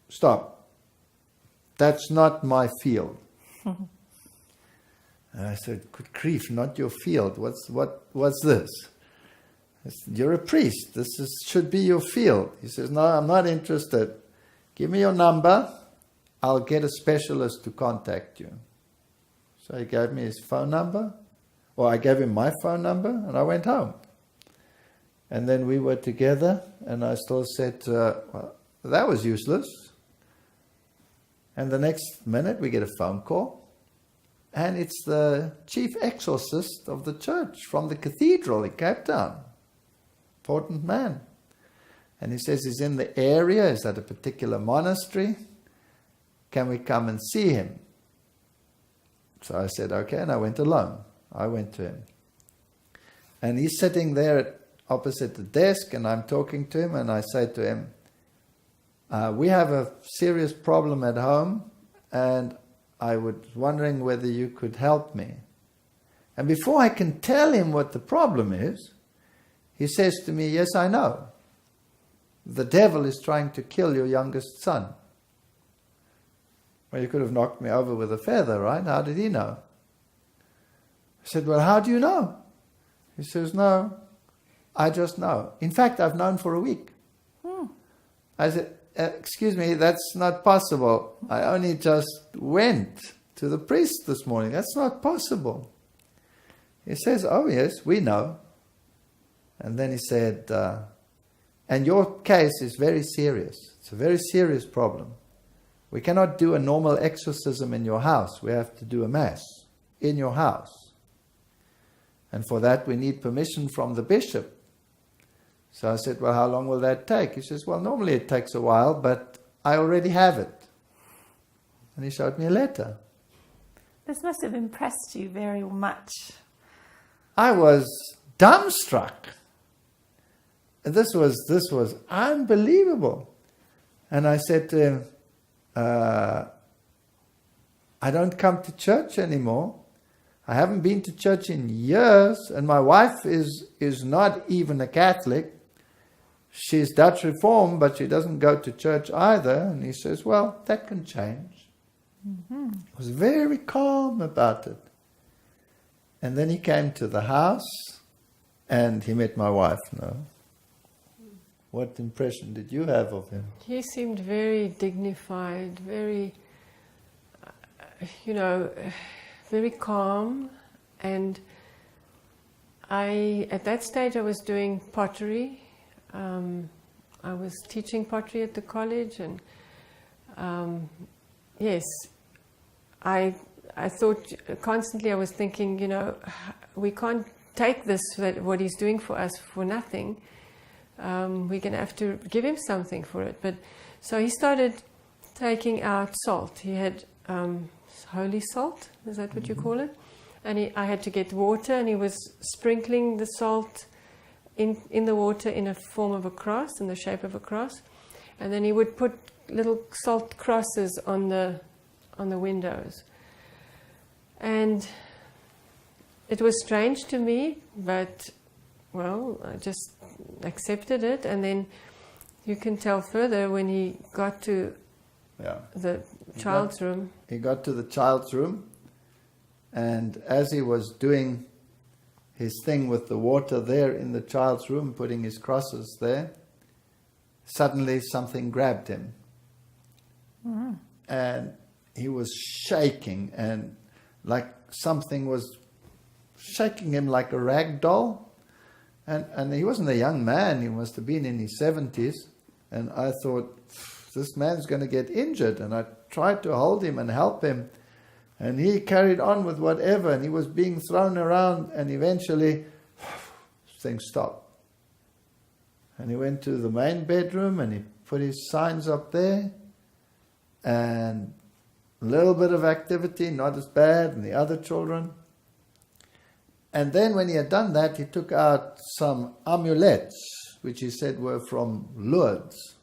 stop. That's not my field. And I said, good grief, not your field. What's this? I said, you're a priest. This should be your field. He says, no, I'm not interested. Give me your number. I'll get a specialist to contact you. So he gave me his phone number. Or I gave him my phone number, and I went home. And then we were together, and I still said, well, that was useless. And the next minute we get a phone call, and it's the chief exorcist of the church from the cathedral in Cape Town. Important man. And he says he's in the area, he's at a particular monastery. Can we come and see him? So I said, okay, and I went alone. I went to him. And he's sitting there opposite the desk, and I'm talking to him, and I say to him, we have a serious problem at home, and I was wondering whether you could help me. And before I can tell him what the problem is, he says to me, yes, I know. The devil is trying to kill your youngest son. Well, you could have knocked me over with a feather, right? How did he know? I said, well, how do you know? He says, no, I just know. In fact, I've known for a week. I said, excuse me, that's not possible. I only just went to the priest this morning. That's not possible. He says, oh yes, we know. And then he said, and your case is very serious. It's a very serious problem. We cannot do a normal exorcism in your house. We have to do a mass in your house. And for that we need permission from the bishop. So I said, well, how long will that take? He says, well, normally it takes a while, but I already have it. And he showed me a letter. This must have impressed you very much. I was dumbstruck. This was unbelievable. And I said to him, I don't come to church anymore. I haven't been to church in years, and my wife is not even a Catholic. She's Dutch Reformed, but she doesn't go to church either. And he says, well, that can change. He was very calm about it. And then he came to the house, and he met my wife. No. What impression did you have of him? He seemed very dignified, very, very calm. And at that stage I was doing pottery. I was teaching pottery at the college, and yes, I thought constantly, I was thinking, you know, we can't take this, what he's doing for us, for nothing. We're going to have to give him something for it. But so he started taking out salt. He had holy salt, is that what you call it? And I had to get water, and he was sprinkling the salt in the water in a form of a cross, in the shape of a cross. And then he would put little salt crosses on the windows. And it was strange to me, but, well, I just accepted it. And then you can tell further when he got to the child's room. He got to the child's room, and as he was doing his thing with the water there in the child's room, putting his crosses there, suddenly something grabbed him. Mm-hmm. And he was shaking, and like something was shaking him like a rag doll. And he wasn't a young man, he must have been in his 70s. And I thought, this man's going to get injured. And I tried to hold him and help him. And he carried on with whatever, and he was being thrown around, and eventually things stopped. And he went to the main bedroom, and he put his signs up there, and a little bit of activity, not as bad, and the other children. And then when he had done that, he took out some amulets, which he said were from Lourdes.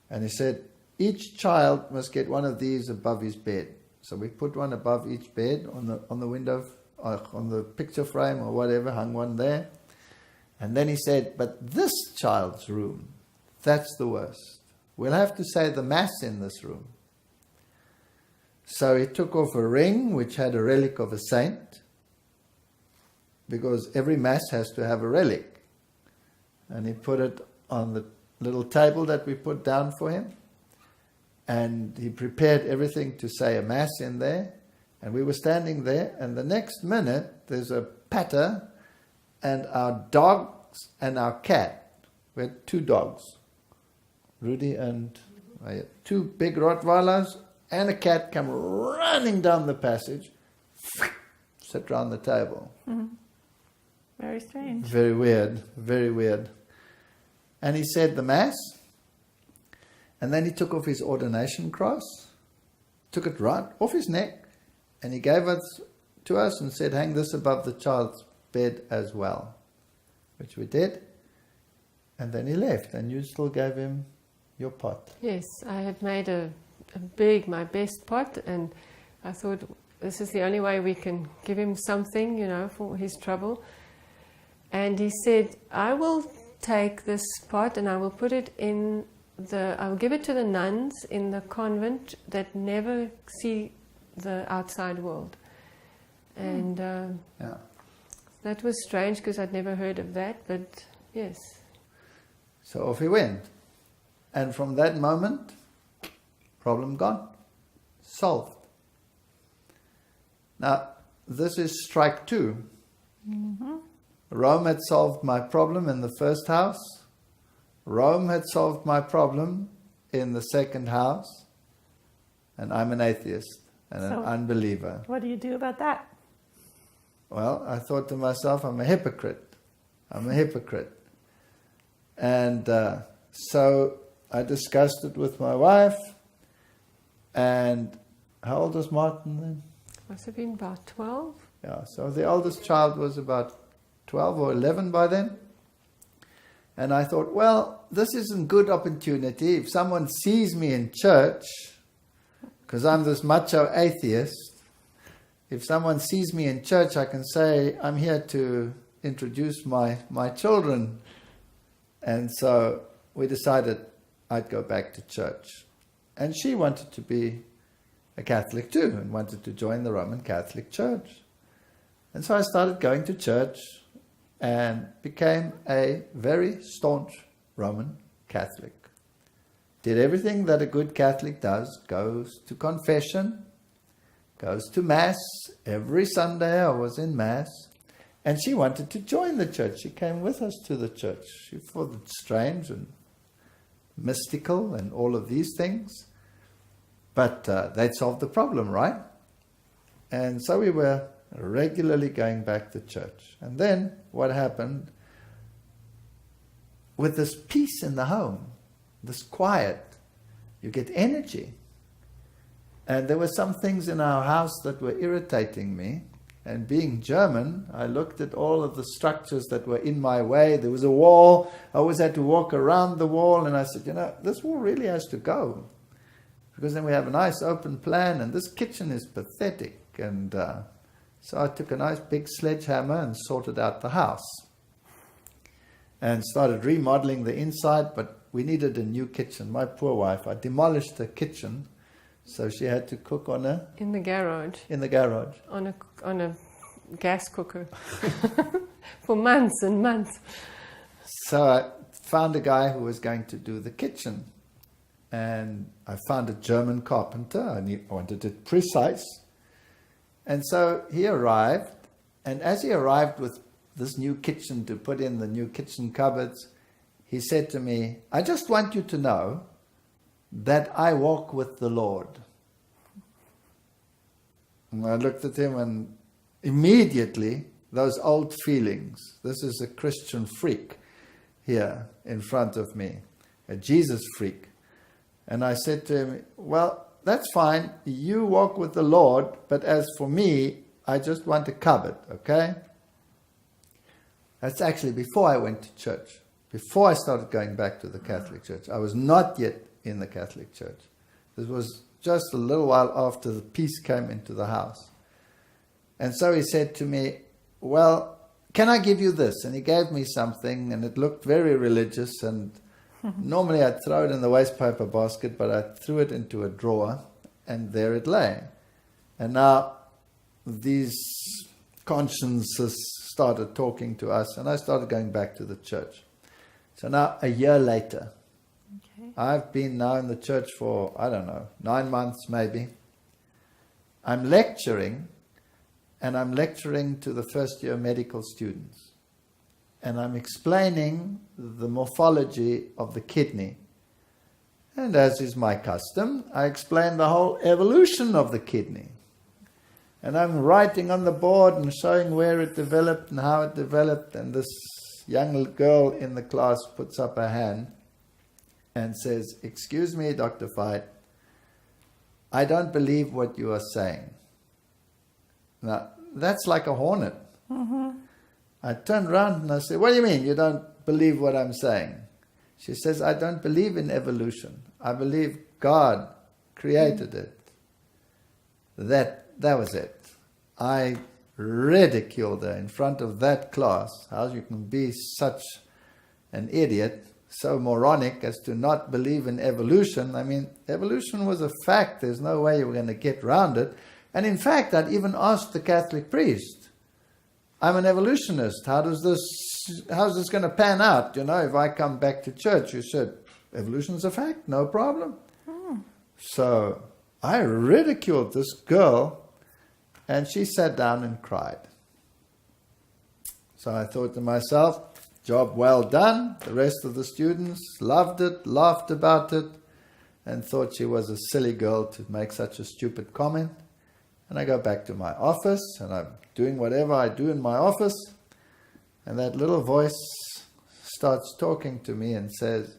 And he said, each child must get one of these above his bed. So we put one above each bed on the window, on the picture frame or whatever, hung one there. And then he said, but this child's room, that's the worst. We'll have to say the Mass in this room. So he took off a ring which had a relic of a saint, because every Mass has to have a relic. And he put it on the little table that we put down for him. And he prepared everything to say a Mass in there. And we were standing there, and the next minute there's a patter, and our dogs and our cat, we had 2 dogs, Rudy and two big Rottweilers, and a cat come running down the passage, sit round the table. Mm-hmm. Very strange. Very weird, very weird. And he said the Mass, and then he took off his ordination cross, took it right off his neck, and he gave it to us and said, hang this above the child's bed as well, which we did. And then he left, and you still gave him your pot. Yes, I had made my best pot, and I thought this is the only way we can give him something, you know, for his trouble. And he said, I will take this pot and I will put it in I will give it to the nuns in the convent that never see the outside world. And that was strange, because I'd never heard of that, but yes. So off he went. And from that moment, problem gone. Solved. Now, this is strike 2. Mm-hmm. Rome had solved my problem in the first house. Rome had solved my problem in the second house. And I'm an atheist and an unbeliever. What do you do about that? Well, I thought to myself, I'm a hypocrite. I'm a hypocrite. And so I discussed it with my wife. And how old was Martin then? Must have been about 12. Yeah, so the oldest child was about 12 or 11 by then. And I thought, well, this isn't good opportunity. If someone sees me in church, because I'm this macho atheist, if someone sees me in church, I can say, I'm here to introduce my children. And so we decided I'd go back to church. And she wanted to be a Catholic too, and wanted to join the Roman Catholic Church. And so I started going to church and became a very staunch Roman Catholic. Did everything that a good Catholic does, goes to confession, goes to Mass. Every Sunday I was in Mass. And she wanted to join the church. She came with us to the church. She thought it strange and mystical and all of these things. But they'd solved the problem, right? And so we were regularly going back to church. And then what happened, with this peace in the home, this quiet, you get energy. And there were some things in our house that were irritating me. And being German, I looked at all of the structures that were in my way. There was a wall. I always had to walk around the wall. And I said, this wall really has to go. Because then we have a nice open plan. And this kitchen is pathetic. And so I took a nice big sledgehammer and sorted out the house. And started remodeling the inside. But we needed a new kitchen. My poor wife, I demolished the kitchen. So she had to cook in the garage. In the garage. On a gas cooker. For months and months. So I found a guy who was going to do the kitchen. And I found a German carpenter. I wanted it precise. And so he arrived. And as he arrived with this new kitchen to put in the new kitchen cupboards, he said to me, I just want you to know that I walk with the Lord. And I looked at him and immediately those old feelings, this is a Christian freak here in front of me, a Jesus freak. And I said to him, well, that's fine, you walk with the Lord, but as for me, I just want a cupboard, okay? That's actually before I went to church, before I started going back to the Catholic Church. I was not yet in the Catholic Church. This was just a little while after the peace came into the house. And so he said to me, well, can I give you this? And he gave me something, and it looked very religious, and normally I'd throw it in the wastepaper basket, but I threw it into a drawer, and there it lay. And now these consciences started talking to us, and I started going back to the church. So now, a year later, I've been now in the church for, 9 months maybe. I'm lecturing, and I'm lecturing to the first year medical students. And I'm explaining the morphology of the kidney. And as is my custom, I explain the whole evolution of the kidney. And I'm writing on the board and showing where it developed and how it developed. And this young girl in the class puts up her hand and says, excuse me, Dr. Veith, I don't believe what you are saying. Now, that's like a hornet. Mm-hmm. I turned around and I said, what do you mean you don't believe what I'm saying? She says, I don't believe in evolution. I believe God created it. That was it. I ridiculed her in front of that class. How you can be such an idiot, so moronic as to not believe in evolution. I mean, evolution was a fact. There's no way you were going to get around it. And in fact, I'd even asked the Catholic priest, I'm an evolutionist. How's this going to pan out? If I come back to church, you said, evolution's a fact, no problem. So I ridiculed this girl, and she sat down and cried. So I thought to myself, job well done. The rest of the students loved it, laughed about it, and thought she was a silly girl to make such a stupid comment. And I go back to my office, and I'm doing whatever I do in my office, and that little voice starts talking to me and says,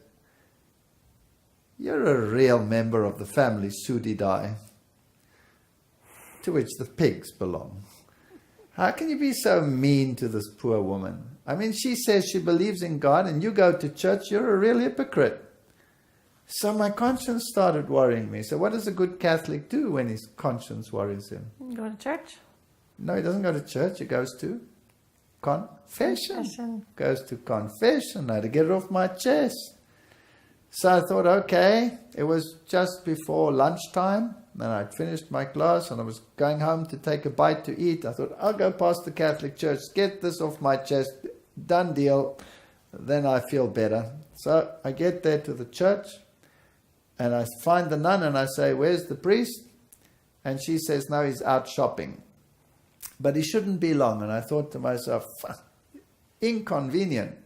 you're a real member of the family Sudidae, to which the pigs belong. How can you be so mean to this poor woman? I mean, she says she believes in God, and you go to church, you're a real hypocrite. So my conscience started worrying me. So what does a good Catholic do when his conscience worries him? Go to church? No, he doesn't go to church. He goes to confession. Goes to confession. I had to get it off my chest. So I thought, okay, it was just before lunchtime, and I'd finished my class, and I was going home to take a bite to eat. I thought, I'll go past the Catholic Church, get this off my chest, done deal, then I feel better. So I get there to the church, and I find the nun, and I say, where's the priest? And she says, no, he's out shopping. But he shouldn't be long. And I thought to myself, inconvenient.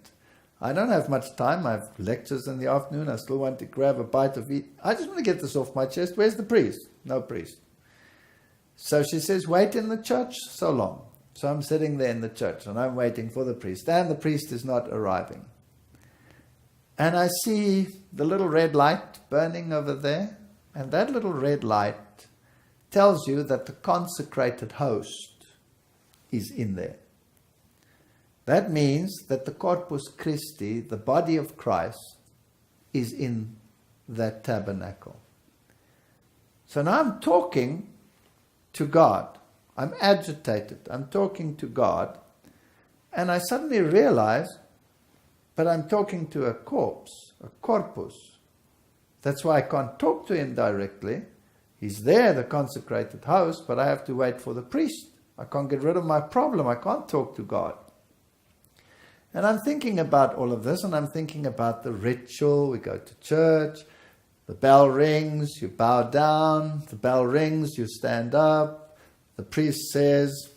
I don't have much time. I have lectures in the afternoon. I still want to grab a bite of eat. I just want to get this off my chest. Where's the priest? No priest. So she says, wait in the church so long. So I'm sitting there in the church and I'm waiting for the priest. And the priest is not arriving. And I see the little red light burning over there. And that little red light tells you that the consecrated host is in there. That means that the Corpus Christi, the body of Christ, is in that tabernacle. So now I'm talking to God. I'm agitated. I'm talking to God. And I suddenly realize, but I'm talking to a corpse, a corpus. That's why I can't talk to him directly. He's there, the consecrated host, but I have to wait for the priest. I can't get rid of my problem. I can't talk to God. And I'm thinking about all of this, and I'm thinking about the ritual. We go to church, the bell rings, you bow down, the bell rings, you stand up, the priest says,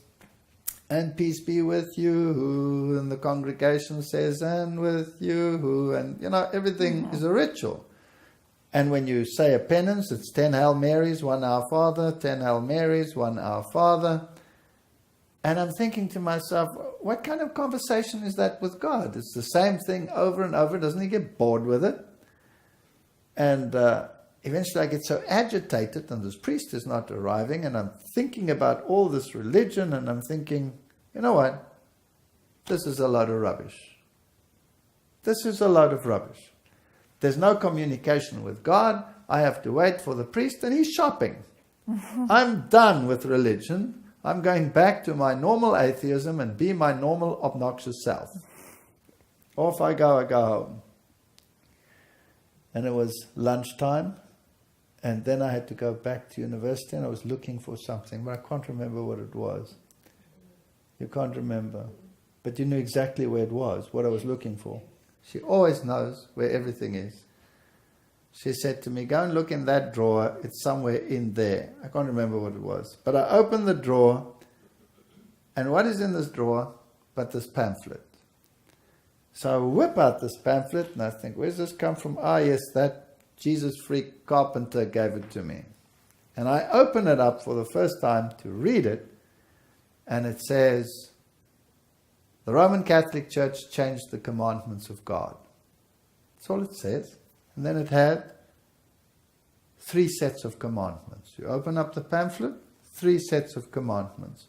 and peace be with you, and the congregation says, and with you, and everything is a ritual. And when you say a penance, it's 10 Hail Marys, 1 Our Father, 10 Hail Marys, 1 Our Father. And I'm thinking to myself, what kind of conversation is that with God? It's the same thing over and over. Doesn't he get bored with it? And eventually I get so agitated, and this priest is not arriving, and I'm thinking about all this religion, and I'm thinking, you know what? This is a load of rubbish. This is a load of rubbish. There's no communication with God. I have to wait for the priest, and he's shopping. I'm done with religion. I'm going back to my normal atheism and be my normal obnoxious self. Off I go home. And it was lunchtime, and then I had to go back to university, and I was looking for something, but I can't remember what it was. You can't remember, but you knew exactly where it was, what I was looking for. She always knows where everything is. She said to me, go and look in that drawer. It's somewhere in there. I can't remember what it was. But I opened the drawer, and what is in this drawer but this pamphlet? So I whip out this pamphlet, and I think, where's this come from? Ah, yes, that Jesus freak carpenter gave it to me. And I open it up for the first time to read it, and it says, the Roman Catholic Church changed the commandments of God. That's all it says. And then it had 3 sets of commandments. You open up the pamphlet, 3 sets of commandments.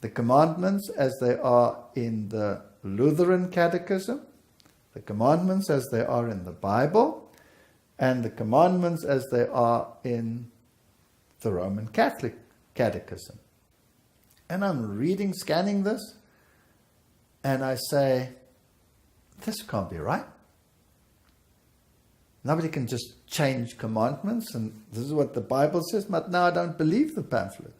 The commandments as they are in the Lutheran Catechism, the commandments as they are in the Bible, and the commandments as they are in the Roman Catholic Catechism. And I'm reading, scanning this, and I say, this can't be right. Nobody can just change commandments, and this is what the Bible says, but now I don't believe the pamphlet.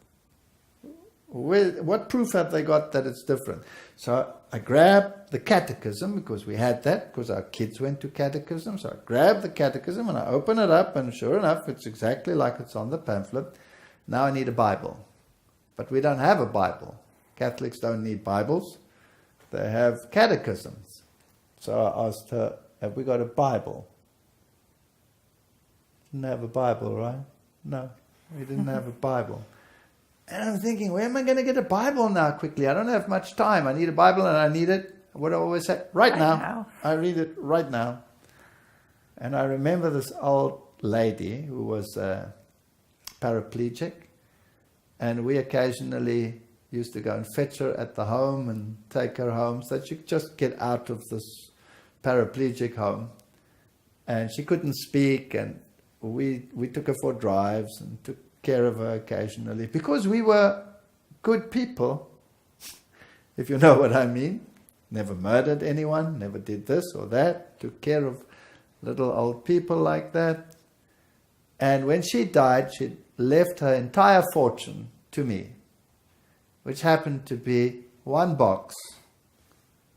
What proof have they got that it's different? So I grab the catechism, because we had that, because our kids went to catechism. So I grab the catechism and I open it up, and sure enough, it's exactly like it's on the pamphlet. Now I need a Bible. But we don't have a Bible. Catholics don't need Bibles. They have catechisms. So I asked her, have we got a Bible? Didn't have a Bible, right? No, we didn't have a Bible. And I'm thinking, where am I going to get a Bible now quickly? I don't have much time. I need a Bible, and I need it, what do I always say? Right now. I read it right now. And I remember this old lady who was paraplegic, and we occasionally used to go and fetch her at the home and take her home so that she could just get out of this paraplegic home. And she couldn't speak, and we took her for drives and took care of her occasionally, because we were good people, if you know what I mean. Never murdered anyone, never did this or that, took care of little old people like that. And when she died, she left her entire fortune to me, which happened to be 1 box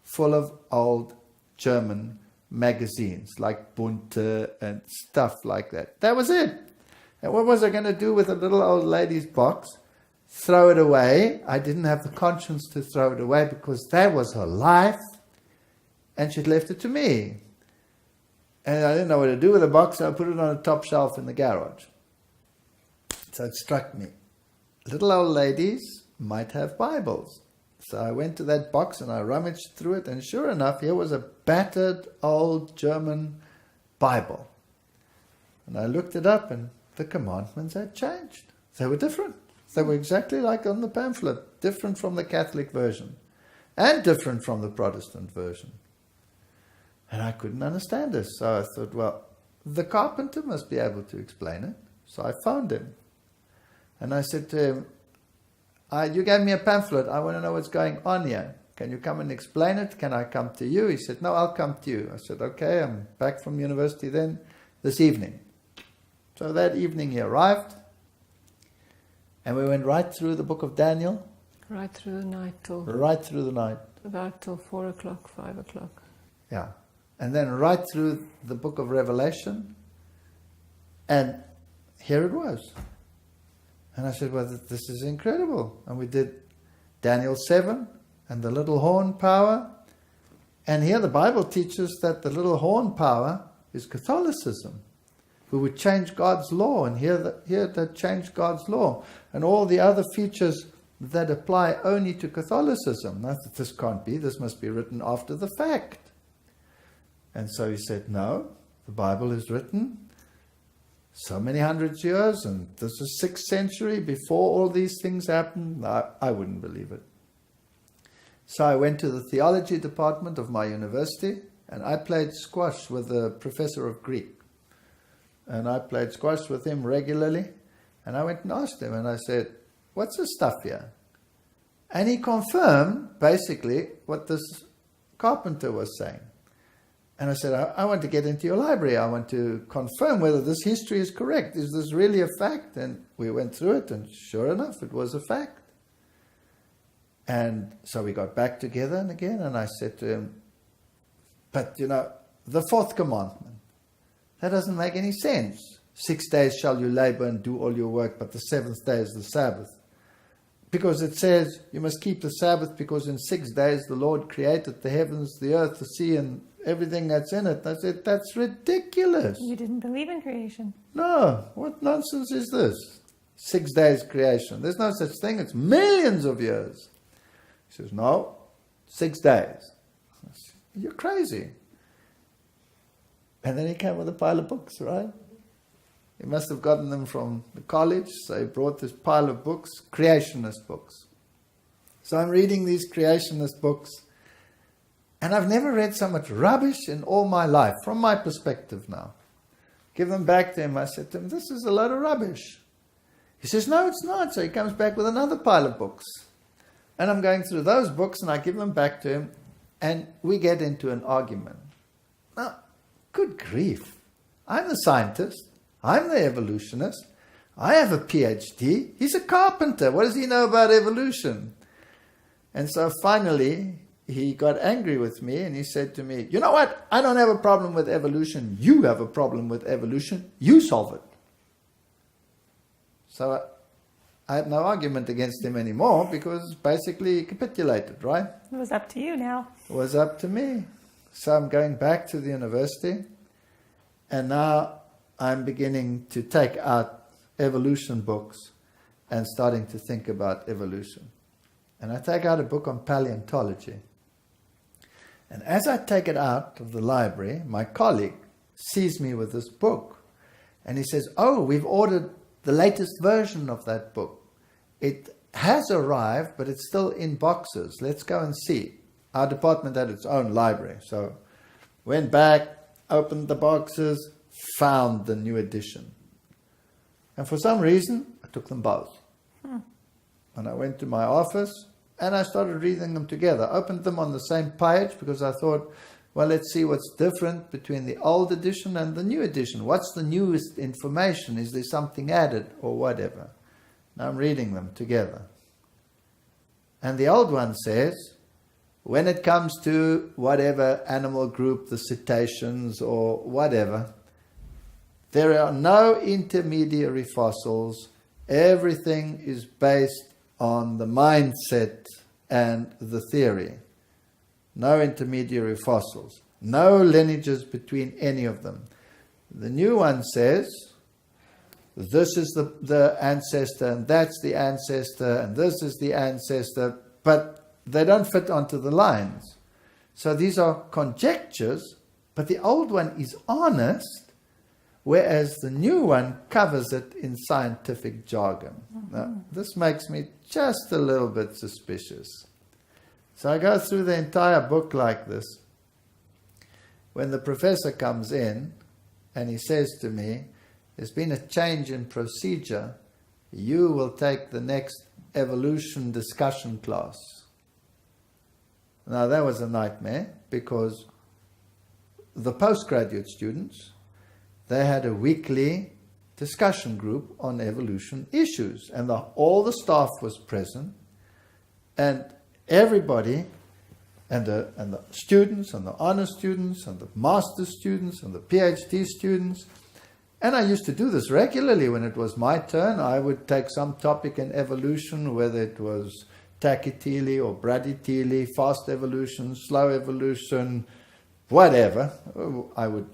full of old German magazines like Bunte and stuff like that. That was it. And what was I going to do with a little old lady's box? Throw it away. I didn't have the conscience to throw it away, because that was her life. and she'd left it to me. And I didn't know what to do with the box, so I put it on a top shelf in the garage. So it struck me. Little old ladies might have Bibles. So I went to that box and I rummaged through it, and sure enough, here was a battered old German Bible. And I looked it up, and the commandments had changed. They were different. They were exactly like on the pamphlet, different from the Catholic version, and different from the Protestant version. And I couldn't understand this. So I thought, well, the carpenter must be able to explain it. So I phoned him. And I said to him, you gave me a pamphlet. I want to know what's going on here. Can you come and explain it? Can I come to you? He said, no, I'll come to you. I said, okay, I'm back from university then this evening. So that evening he arrived. And we went right through the book of Daniel. Right through the night till... Right through the night. About till 4 o'clock, 5 o'clock. Yeah. And then right through the book of Revelation. And here it was. And I said, well, this is incredible. And we did Daniel 7 and the little horn power. And here the Bible teaches that the little horn power is Catholicism, who would change God's law. And here that changed God's law. And all the other features that apply only to Catholicism. I said, this can't be. This must be written after the fact. And so he said, no, the Bible is written so many hundreds of years, and this is 6th century before all these things happened. I wouldn't believe it. So I went to the theology department of my university, and I played squash with the professor of Greek. And I played squash with him regularly, and I went and asked him, and I said, what's this stuff here? And he confirmed, basically, what this carpenter was saying. And I said, I want to get into your library. I want to confirm whether this history is correct. Is this really a fact? And we went through it, and sure enough, it was a fact. And so we got back together and again, and I said to him, but the 4th commandment, that doesn't make any sense. 6 days shall you labor and do all your work, but the 7th day is the Sabbath. Because it says you must keep the Sabbath because in 6 days the Lord created the heavens, the earth, the sea, and everything that's in it. I said, that's ridiculous. You didn't believe in creation. No, what nonsense is this? 6 days creation. There's no such thing. It's millions of years. He says, no, 6 days. I said, you're crazy. And then he came with a pile of books, right? He must have gotten them from the college, so he brought this pile of books, creationist books. So I'm reading these creationist books, and I've never read so much rubbish in all my life, from my perspective now. Give them back to him. I said to him, this is a load of rubbish. He says, no, it's not. So he comes back with another pile of books. And I'm going through those books, and I give them back to him, and we get into an argument. Now, good grief. I'm the scientist. I'm the evolutionist. I have a PhD. He's a carpenter. What does he know about evolution? And so finally, he got angry with me and he said to me, you know what? I don't have a problem with evolution. You have a problem with evolution. You solve it. So I had no argument against him anymore because basically he capitulated, right? It was up to you now. It was up to me. So I'm going back to the university, and now I'm beginning to take out evolution books and starting to think about evolution. And I take out a book on paleontology. And as I take it out of the library, my colleague sees me with this book. And he says, oh, we've ordered the latest version of that book. It has arrived, but it's still in boxes. Let's go and see. Our department had its own library. So went back, opened the boxes, found the new edition. And for some reason, I took them both. And I went to my office and I started reading them together. Opened them on the same page because I thought, well, let's see what's different between the old edition and the new edition. What's the newest information? Is there something added or whatever? And I'm reading them together. And the old one says, when it comes to whatever animal group, the cetaceans or whatever, there are no intermediary fossils. Everything is based on the mindset and the theory. no intermediary fossils, no lineages between any of them. The new one says, this is the ancestor, and that's the ancestor, and this is the ancestor, but they don't fit onto the lines. So these are conjectures, but the old one is honest, whereas the new one covers it in scientific jargon. Now, this makes me just a little bit suspicious. So I go through the entire book like this. When the professor comes in and he says to me, there's been a change in procedure, you will take the next evolution discussion class. Now that was a nightmare, because the postgraduate students, they had a weekly discussion group on evolution issues, and all the staff was present, and everybody, and the students, and the honor students, and the master students, and the PhD students. And I used to do this regularly. When it was my turn, I would take some topic in evolution, whether it was Takitili or Braditili, fast evolution, slow evolution, whatever. I would,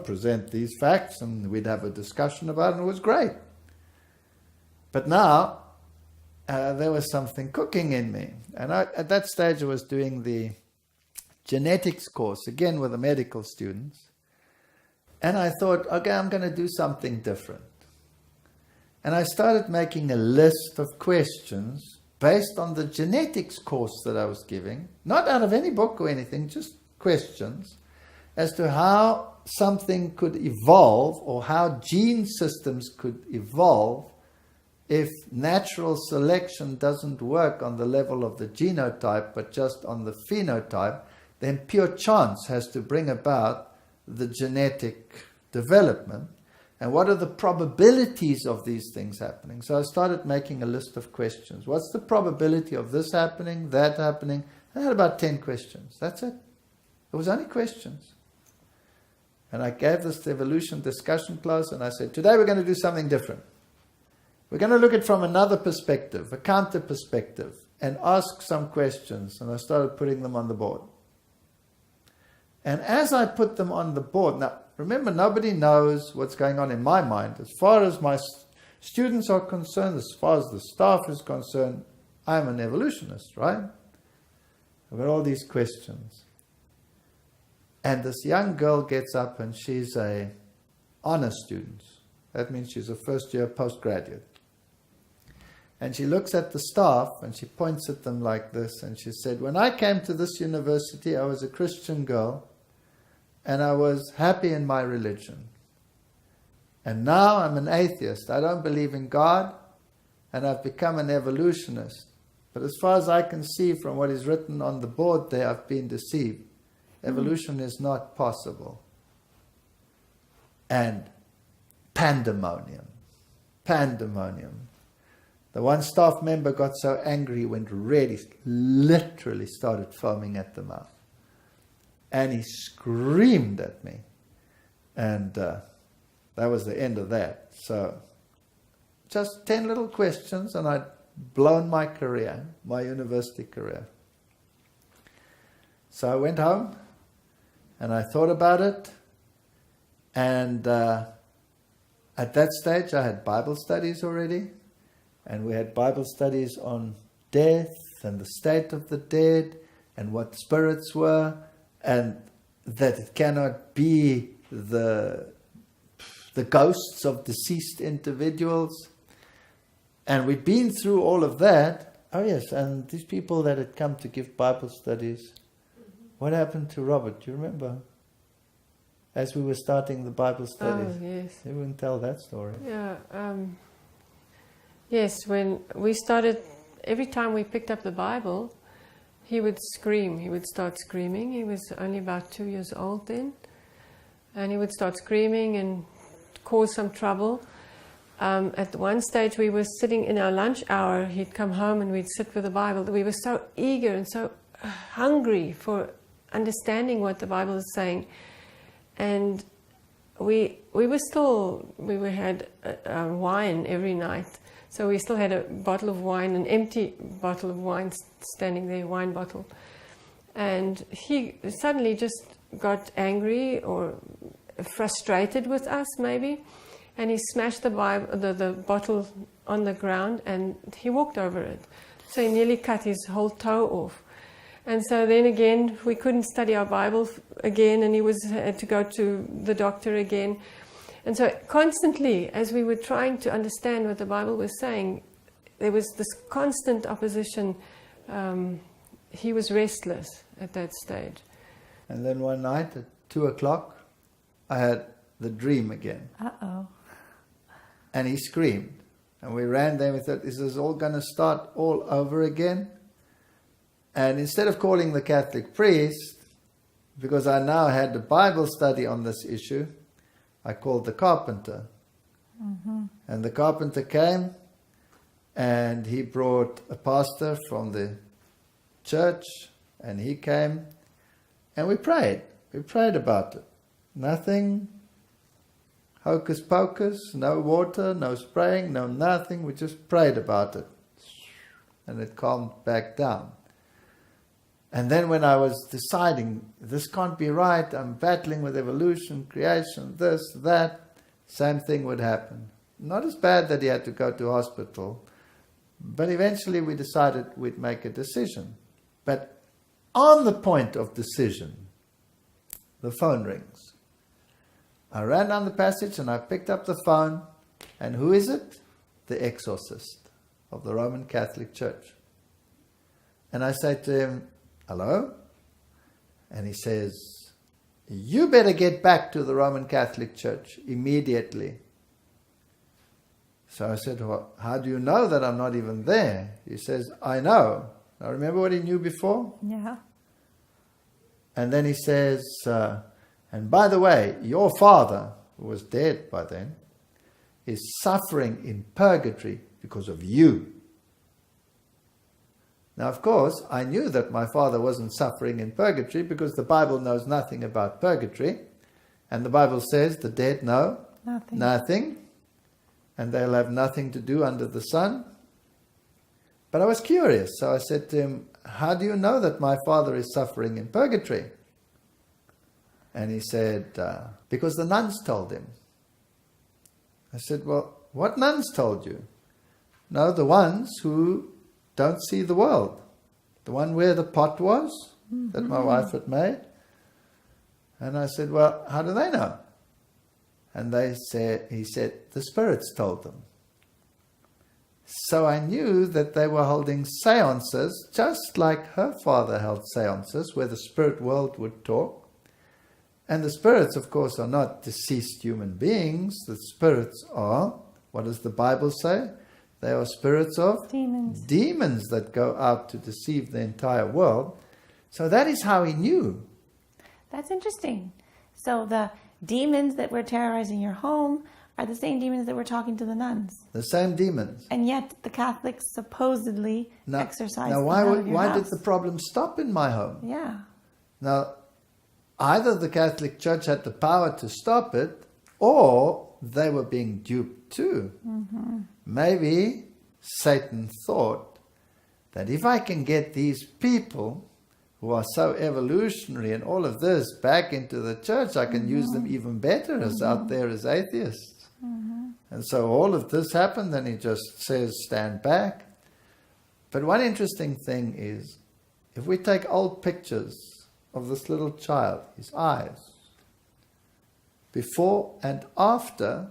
present these facts, and we'd have a discussion about it, and it was great. But now, there was something cooking in me. And at that stage, I was doing the genetics course, again with the medical students. And I thought, okay, I'm going to do something different. And I started making a list of questions based on the genetics course that I was giving, not out of any book or anything, just questions as to how something could evolve, or how gene systems could evolve if natural selection doesn't work on the level of the genotype, but just on the phenotype. Then pure chance has to bring about the genetic development, and what are the probabilities of these things happening. So I started making a list of questions. What's the probability of this happening, that happening? I had about 10 questions. That's it. It was only questions. And I gave this evolution discussion class, and I said, today we're going to do something different. We're going to look at it from another perspective, a counter perspective, and ask some questions. And I started putting them on the board. And as I put them on the board, now remember, nobody knows what's going on in my mind. As far as my students are concerned, as far as the staff is concerned, I'm an evolutionist, right? I've got all these questions. And this young girl gets up, and she's a honor student. That means she's a first year postgraduate. And she looks at the staff, and she points at them like this, and she said, when I came to this university, I was a Christian girl, and I was happy in my religion. And now I'm an atheist. I don't believe in God, and I've become an evolutionist. But as far as I can see from what is written on the board there, I've been deceived. Evolution is not possible. And pandemonium. Pandemonium. The one staff member got so angry, he went red, he literally started foaming at the mouth. And he screamed at me. And that was the end of that. So, just 10 little questions, and I'd blown my career, my university career. So I went home, and I thought about it. And at that stage, I had Bible studies already. And we had Bible studies on death, and the state of the dead, and what spirits were, and that it cannot be the ghosts of deceased individuals. And we'd been through all of that. Oh yes, and these people that had come to give Bible studies, what happened to Robert? Do you remember? As we were starting the Bible studies. Oh, yes. You wouldn't tell that story. Yeah. Yes, when we started, every time we picked up the Bible, he would scream. He would start screaming. He was only about 2 years old then. And he would start screaming and cause some trouble. At one stage, we were sitting in our lunch hour. He'd come home and we'd sit with the Bible. We were so eager and so hungry for understanding what the Bible is saying. And we had wine every night. So we still had a bottle of wine, an empty bottle of wine standing there, wine bottle. And he suddenly just got angry or frustrated with us, maybe, and he smashed the bottle on the ground and he walked over it. So he nearly cut his whole toe off. And so then again, we couldn't study our Bible again, and he had to go to the doctor again. And so constantly, as we were trying to understand what the Bible was saying, there was this constant opposition. He was restless at that stage. And then one night at 2 o'clock, I had the dream again. Uh-oh. And he screamed. And we ran there and we thought, is this all going to start all over again? And instead of calling the Catholic priest, because I now had a Bible study on this issue, I called the carpenter. Mm-hmm. And the carpenter came and he brought a pastor from the church, and he came and we prayed. We prayed about it. Nothing hocus pocus, no water, no spraying, no nothing. We just prayed about it. And it calmed back down. And then when I was deciding, this can't be right, I'm battling with evolution, creation, this, that, same thing would happen. Not as bad that he had to go to hospital, but eventually we decided we'd make a decision. But on the point of decision, the phone rings. I ran down the passage and I picked up the phone, and who is it? The exorcist of the Roman Catholic Church. And I say to him, hello? And he says, you better get back to the Roman Catholic Church immediately. So I said, well, how do you know that I'm not even there? He says, I know. Now remember what he knew before? Yeah. And then he says, and by the way, your father, who was dead by then, is suffering in purgatory because of you. Now, of course, I knew that my father wasn't suffering in purgatory because the Bible knows nothing about purgatory. And the Bible says the dead know nothing, and they'll have nothing to do under the sun. But I was curious, so I said to him, how do you know that my father is suffering in purgatory? And he said, because the nuns told him. I said, well, what nuns told you? No, the ones who don't see the world. The one where the pot was, that my wife had made. And I said, well, how do they know? And he said, the spirits told them. So I knew that they were holding seances, just like her father held seances, where the spirit world would talk. And the spirits, of course, are not deceased human beings. The spirits are, what does the Bible say? They are spirits of demons that go out to deceive the entire world. So that is how he knew. That's interesting. So the demons that were terrorizing your home are the same demons that were talking to the nuns. The same demons. And yet the Catholics supposedly exorcised Now, them out of your why house. did the problem stop in my home? Yeah. Now, either the Catholic Church had the power to stop it, or they were being duped too. Mm-hmm. Maybe Satan thought that if I can get these people who are so evolutionary and all of this back into the church, I can use them even better as out there as atheists. Mm-hmm. And so all of this happened, and he just says, stand back. But one interesting thing is, if we take old pictures of this little child, his eyes, before and after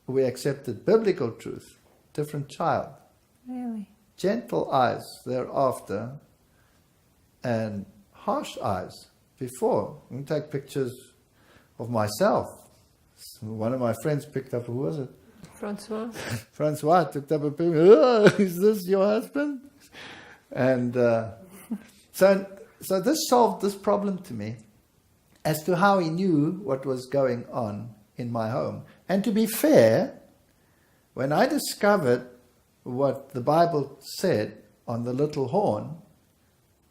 we accepted biblical truth, different child. Really? Gentle eyes thereafter, and harsh eyes before. We can take pictures of myself. One of my friends picked up, who was it? Francois. Francois picked up a picture. Oh, is this your husband? And so this solved this problem to me as to how he knew what was going on in my home. And to be fair, when I discovered what the Bible said on the little horn,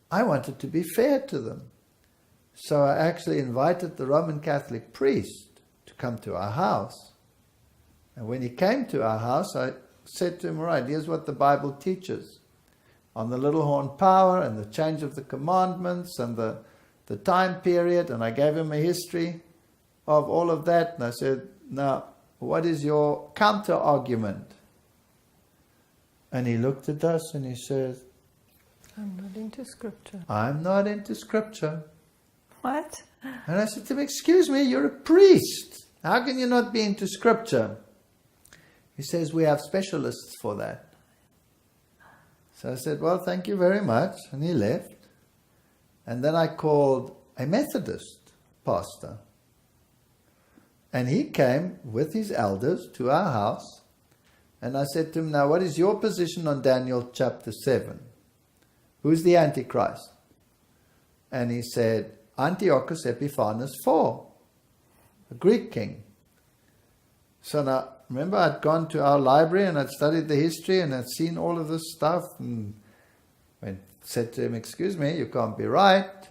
I wanted to be fair to them. So I actually invited the Roman Catholic priest to come to our house. And when he came to our house, I said to him, all right, here's what the Bible teaches. on the little horn power and the change of the commandments and the time period, and I gave him a history of all of that, and I said, now, what is your counter-argument? And he looked at us and he said, I'm not into scripture. I'm not into scripture. What? And I said to him, excuse me, you're a priest. How can you not be into scripture? He says, we have specialists for that. So I said, well, thank you very much. And he left. And then I called a Methodist pastor. And he came with his elders to our house. And I said to him, now what is your position on Daniel chapter 7? Who's the Antichrist? And he said, Antiochus Epiphanes IV, a Greek king. So now, remember I'd gone to our library and I'd studied the history and I'd seen all of this stuff and said to him, excuse me, you can't be right.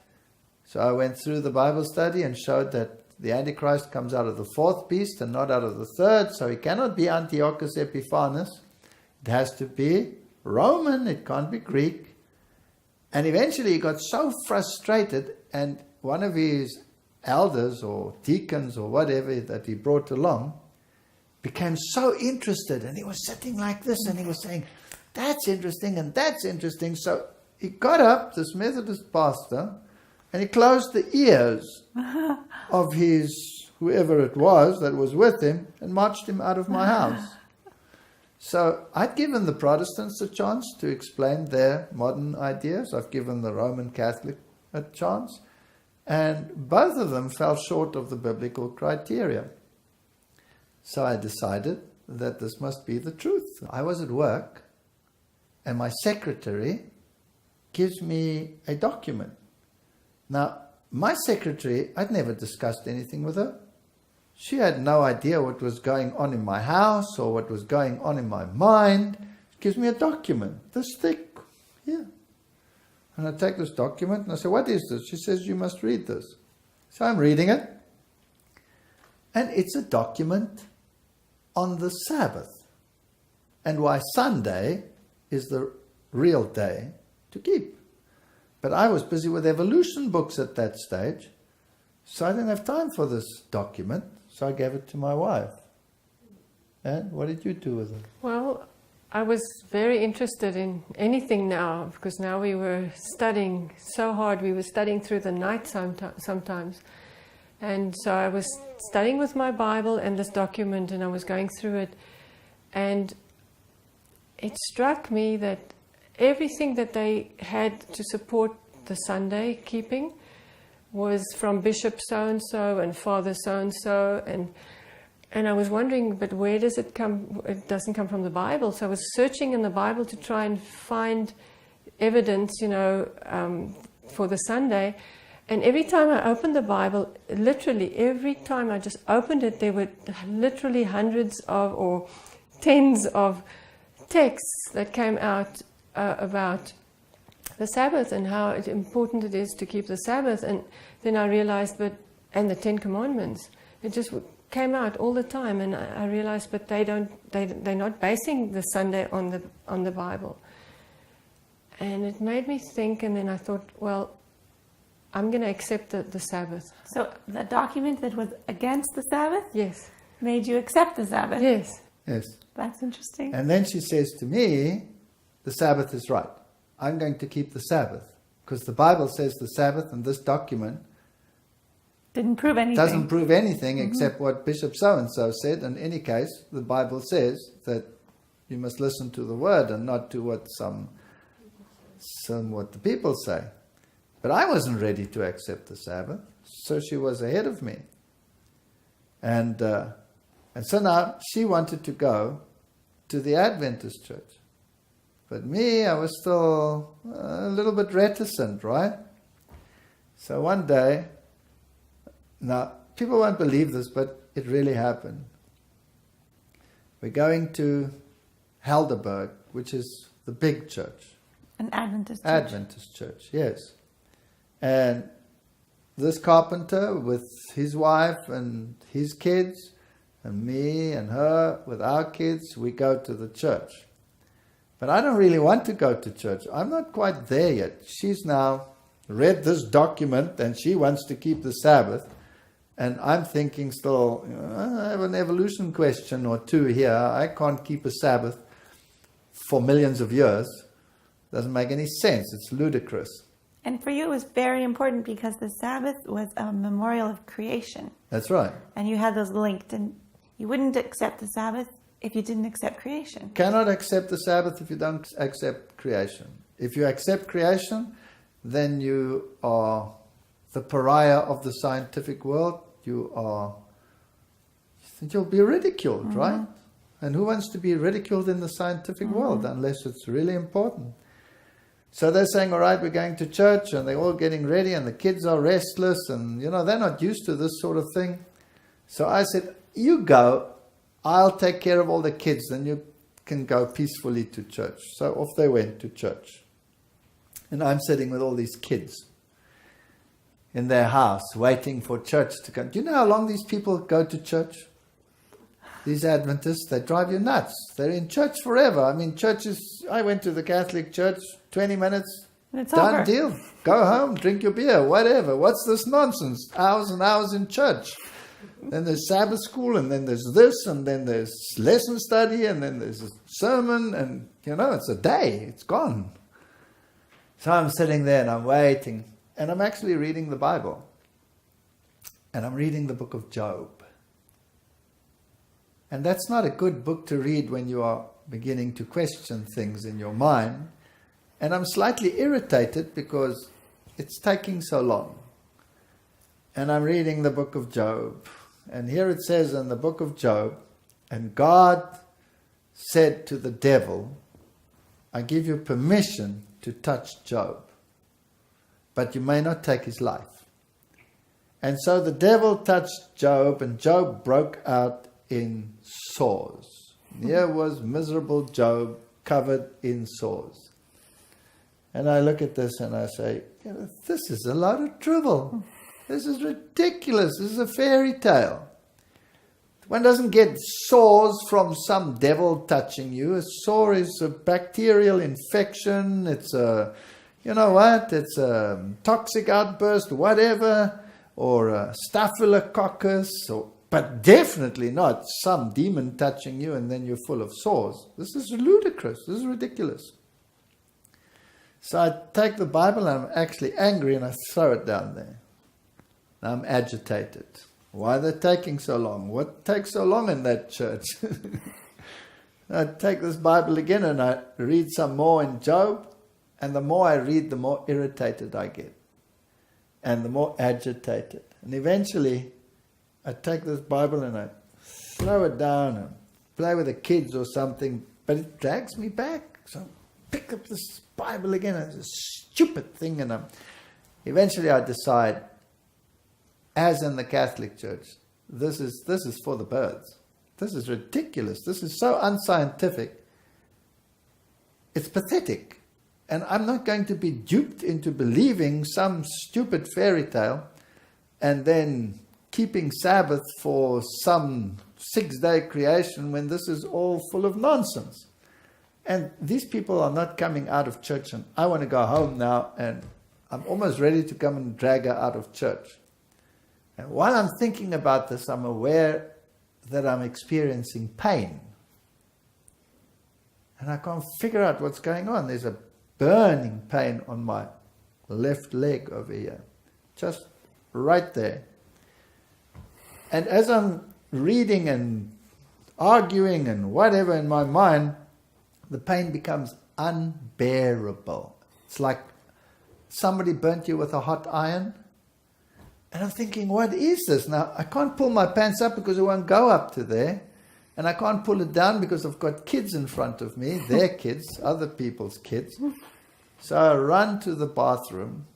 So I went through the Bible study and showed that the Antichrist comes out of the fourth beast and not out of the third, so he cannot be Antiochus Epiphanes. It has to be Roman, it can't be Greek. And eventually he got so frustrated, and one of his elders or deacons or whatever that he brought along became so interested, and he was sitting like this and he was saying, that's interesting and that's interesting. So he got up, this Methodist pastor, and he closed the ears of his, whoever it was that was with him, and marched him out of my house. So I'd given the Protestants a chance to explain their modern ideas. I've given the Roman Catholic a chance. And both of them fell short of the biblical criteria. So I decided that this must be the truth. I was at work, and my secretary gives me a document. Now, my secretary, I'd never discussed anything with her. She had no idea what was going on in my house or what was going on in my mind. She gives me a document, this thick, here. And I take this document and I say, what is this? She says, you must read this. So I'm reading it. And it's a document on the Sabbath and why Sunday is the real day to keep. But I was busy with evolution books at that stage, so I didn't have time for this document, so I gave it to my wife. And what did you do with it? Well, I was very interested in anything now, because now we were studying so hard. We were studying through the night sometimes. And so I was studying with my Bible and this document, and I was going through it. And it struck me that everything that they had to support the Sunday keeping was from Bishop so-and-so and Father so-and-so. And I was wondering, but where does it come? It doesn't come from the Bible. So I was searching in the Bible to try and find evidence, for the Sunday. And every time I opened the Bible, literally every time I just opened it, there were literally hundreds of or tens of texts that came out about the Sabbath and how important it is to keep the Sabbath. And then I realized, and the Ten Commandments, it just came out all the time. And I realized, but they're not basing the Sunday on the Bible. And it made me think, and then I thought, well, I'm going to accept the Sabbath. So the document that was against the Sabbath? Yes. Made you accept the Sabbath? Yes. Yes. That's interesting. And then she says to me, the Sabbath is right. I'm going to keep the Sabbath. Because the Bible says the Sabbath, and this document didn't prove anything. Doesn't prove anything except what Bishop so-and-so said. In any case, the Bible says that you must listen to the word and not to what what the people say. But I wasn't ready to accept the Sabbath, so she was ahead of me. And so now she wanted to go to the Adventist church. But me, I was still a little bit reticent, right? So one day, now people won't believe this, but it really happened. We're going to Heidelberg, which is the big church. An Adventist church. Adventist church, yes. And this carpenter with his wife and his kids, and me and her with our kids, we go to the church. but I don't really want to go to church. I'm not quite there yet. She's now read this document and she wants to keep the Sabbath. And I'm thinking still, I have an evolution question or two here. I can't keep a Sabbath for millions of years. Doesn't make any sense. It's ludicrous. And for you, it was very important because the Sabbath was a memorial of creation. That's right. And you had those linked, and you wouldn't accept the Sabbath if you didn't accept creation. Cannot accept the Sabbath if you don't accept creation. If you accept creation, then you are the pariah of the scientific world. You'll be ridiculed, right? And who wants to be ridiculed in the scientific world unless it's really important? So they're saying, all right, we're going to church, and they're all getting ready, and the kids are restless, and, they're not used to this sort of thing. So I said, you go, I'll take care of all the kids, then you can go peacefully to church. So off they went to church. And I'm sitting with all these kids in their house, waiting for church to come. Do you know how long these people go to church? These Adventists, they drive you nuts. They're in church forever. I mean, I went to the Catholic church, 20 minutes, It's done over. deal. Go home, drink your beer, whatever. What's this nonsense? Hours and hours in church. Then there's Sabbath school, and then there's this, and then there's lesson study, and then there's a sermon, and, it's a day. It's gone. So I'm sitting there, and I'm waiting, and I'm actually reading the Bible. And I'm reading the book of Job. And that's not a good book to read when you are beginning to question things in your mind. And I'm slightly irritated because it's taking so long. And I'm reading the book of Job. And here it says in the book of Job, and God said to the devil, I give you permission to touch Job, but you may not take his life. And so the devil touched Job, and Job broke out in sores. Here was miserable Job covered in sores. And I look at this and I say, this is a lot of trouble. This is ridiculous. This is a fairy tale. One doesn't get sores from some devil touching you. A sore is a bacterial infection. It's a, it's a toxic outburst, whatever, or a staphylococcus, but definitely not some demon touching you and then you're full of sores. This is ludicrous. This is ridiculous. So I take the Bible and I'm actually angry and I throw it down there. I'm agitated. Why are they taking so long? What takes so long in that church? I take this Bible again and I read some more in Job, and the more I read, the more irritated I get and the more agitated. And eventually I take this Bible and I throw it down and play with the kids or something, but it drags me back. So I pick up this Bible again, and it's a stupid thing, and eventually I decide, as in the Catholic Church, this is for the birds. This is ridiculous. This is so unscientific. It's pathetic. And I'm not going to be duped into believing some stupid fairy tale and then keeping Sabbath for some 6-day creation when this is all full of nonsense. And these people are not coming out of church, and I want to go home now, and I'm almost ready to come and drag her out of church. And while I'm thinking about this, I'm aware that I'm experiencing pain. And I can't figure out what's going on. There's a burning pain on my left leg over here. Just right there. And as I'm reading and arguing and whatever in my mind, the pain becomes unbearable. It's like somebody burnt you with a hot iron. And I'm thinking, what is this? Now, I can't pull my pants up because it won't go up to there. And I can't pull it down because I've got kids in front of me, their kids, other people's kids. So I run to the bathroom,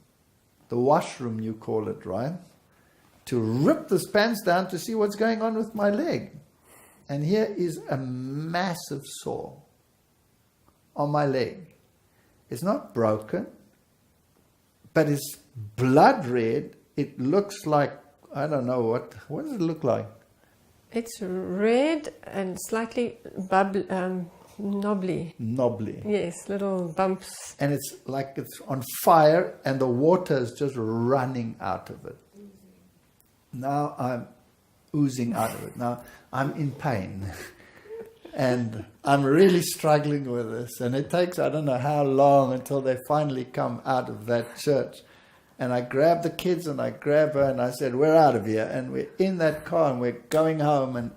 the washroom you call it, right? To rip this pants down to see what's going on with my leg. And here is a massive sore on my leg. It's not broken, but it's blood red. It looks like, I don't know, what does it look like? It's red and slightly knobbly. Knobbly. Yes, little bumps. And it's like it's on fire and the water is just running out of it. Now I'm oozing out of it. Now I'm in pain. And I'm really struggling with this. And it takes, I don't know how long until they finally come out of that church. And I grab the kids and I grab her and I said, we're out of here. And we're in that car and we're going home. And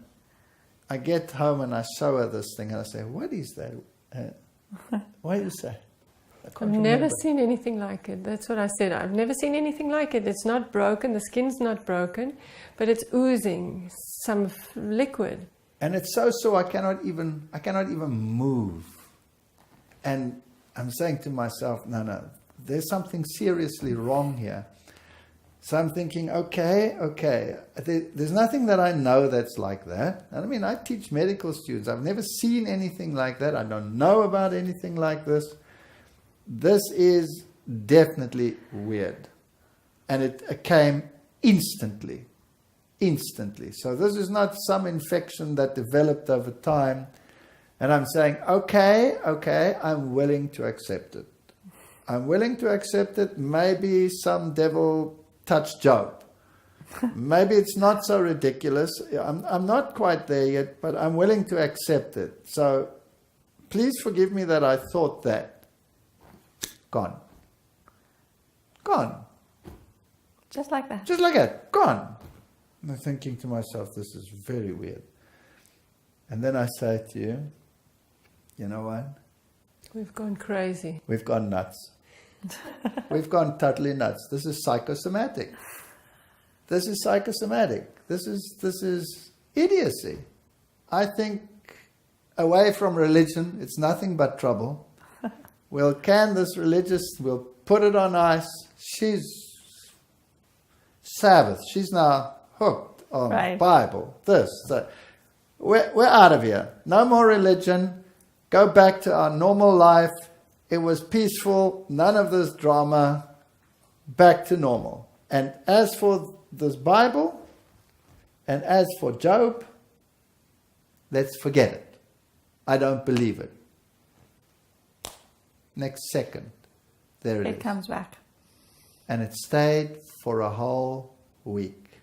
I get home and I show her this thing and I say, what is that? What do you say? I've never seen anything like it. That's what I said. I've never seen anything like it. It's not broken. The skin's not broken, but it's oozing some liquid. And it's so sore, I cannot even move. And I'm saying to myself, no, there's something seriously wrong here. So I'm thinking, okay, there's nothing that I know that's like that. And I mean, I teach medical students. I've never seen anything like that. I don't know about anything like this. This is definitely weird. And it came instantly. So this is not some infection that developed over time. And I'm saying, okay, I'm willing to accept it. I'm willing to accept it. Maybe some devil touched Job. Maybe it's not so ridiculous. I'm not quite there yet, but I'm willing to accept it. So please forgive me that I thought that. Gone. Just like that. Just like that. Gone. And I'm thinking to myself, this is very weird. And then I say to you, you know what? We've gone crazy. We've gone nuts. We've gone totally nuts. This is psychosomatic. This is idiocy. I think away from religion, it's nothing but trouble. We'll can this religious, we'll put it on ice. She's Sabbath. She's now hooked on Right. Bible, this, that. We're out of here. No more religion. Go back to our normal life. It was peaceful. None of this drama. Back to normal. And as for this Bible, and as for Job, let's forget it. I don't believe it. Next second, there it is. It comes back. And it stayed for a whole week.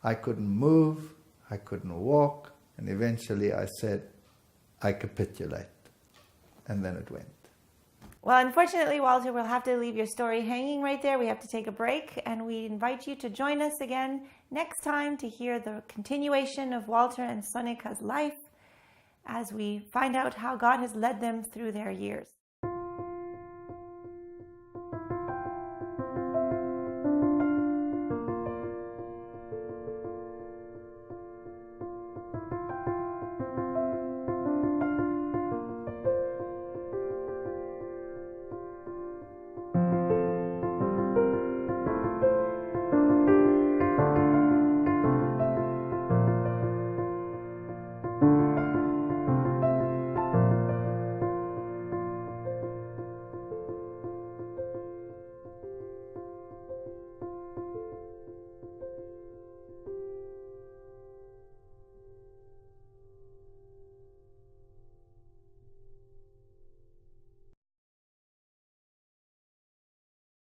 I couldn't move, I couldn't walk, and eventually I said, I capitulate. And then it went. Well, unfortunately, Walter, we'll have to leave your story hanging right there. We have to take a break, and we invite you to join us again next time to hear the continuation of Walter and Sonica's life as we find out how God has led them through their years.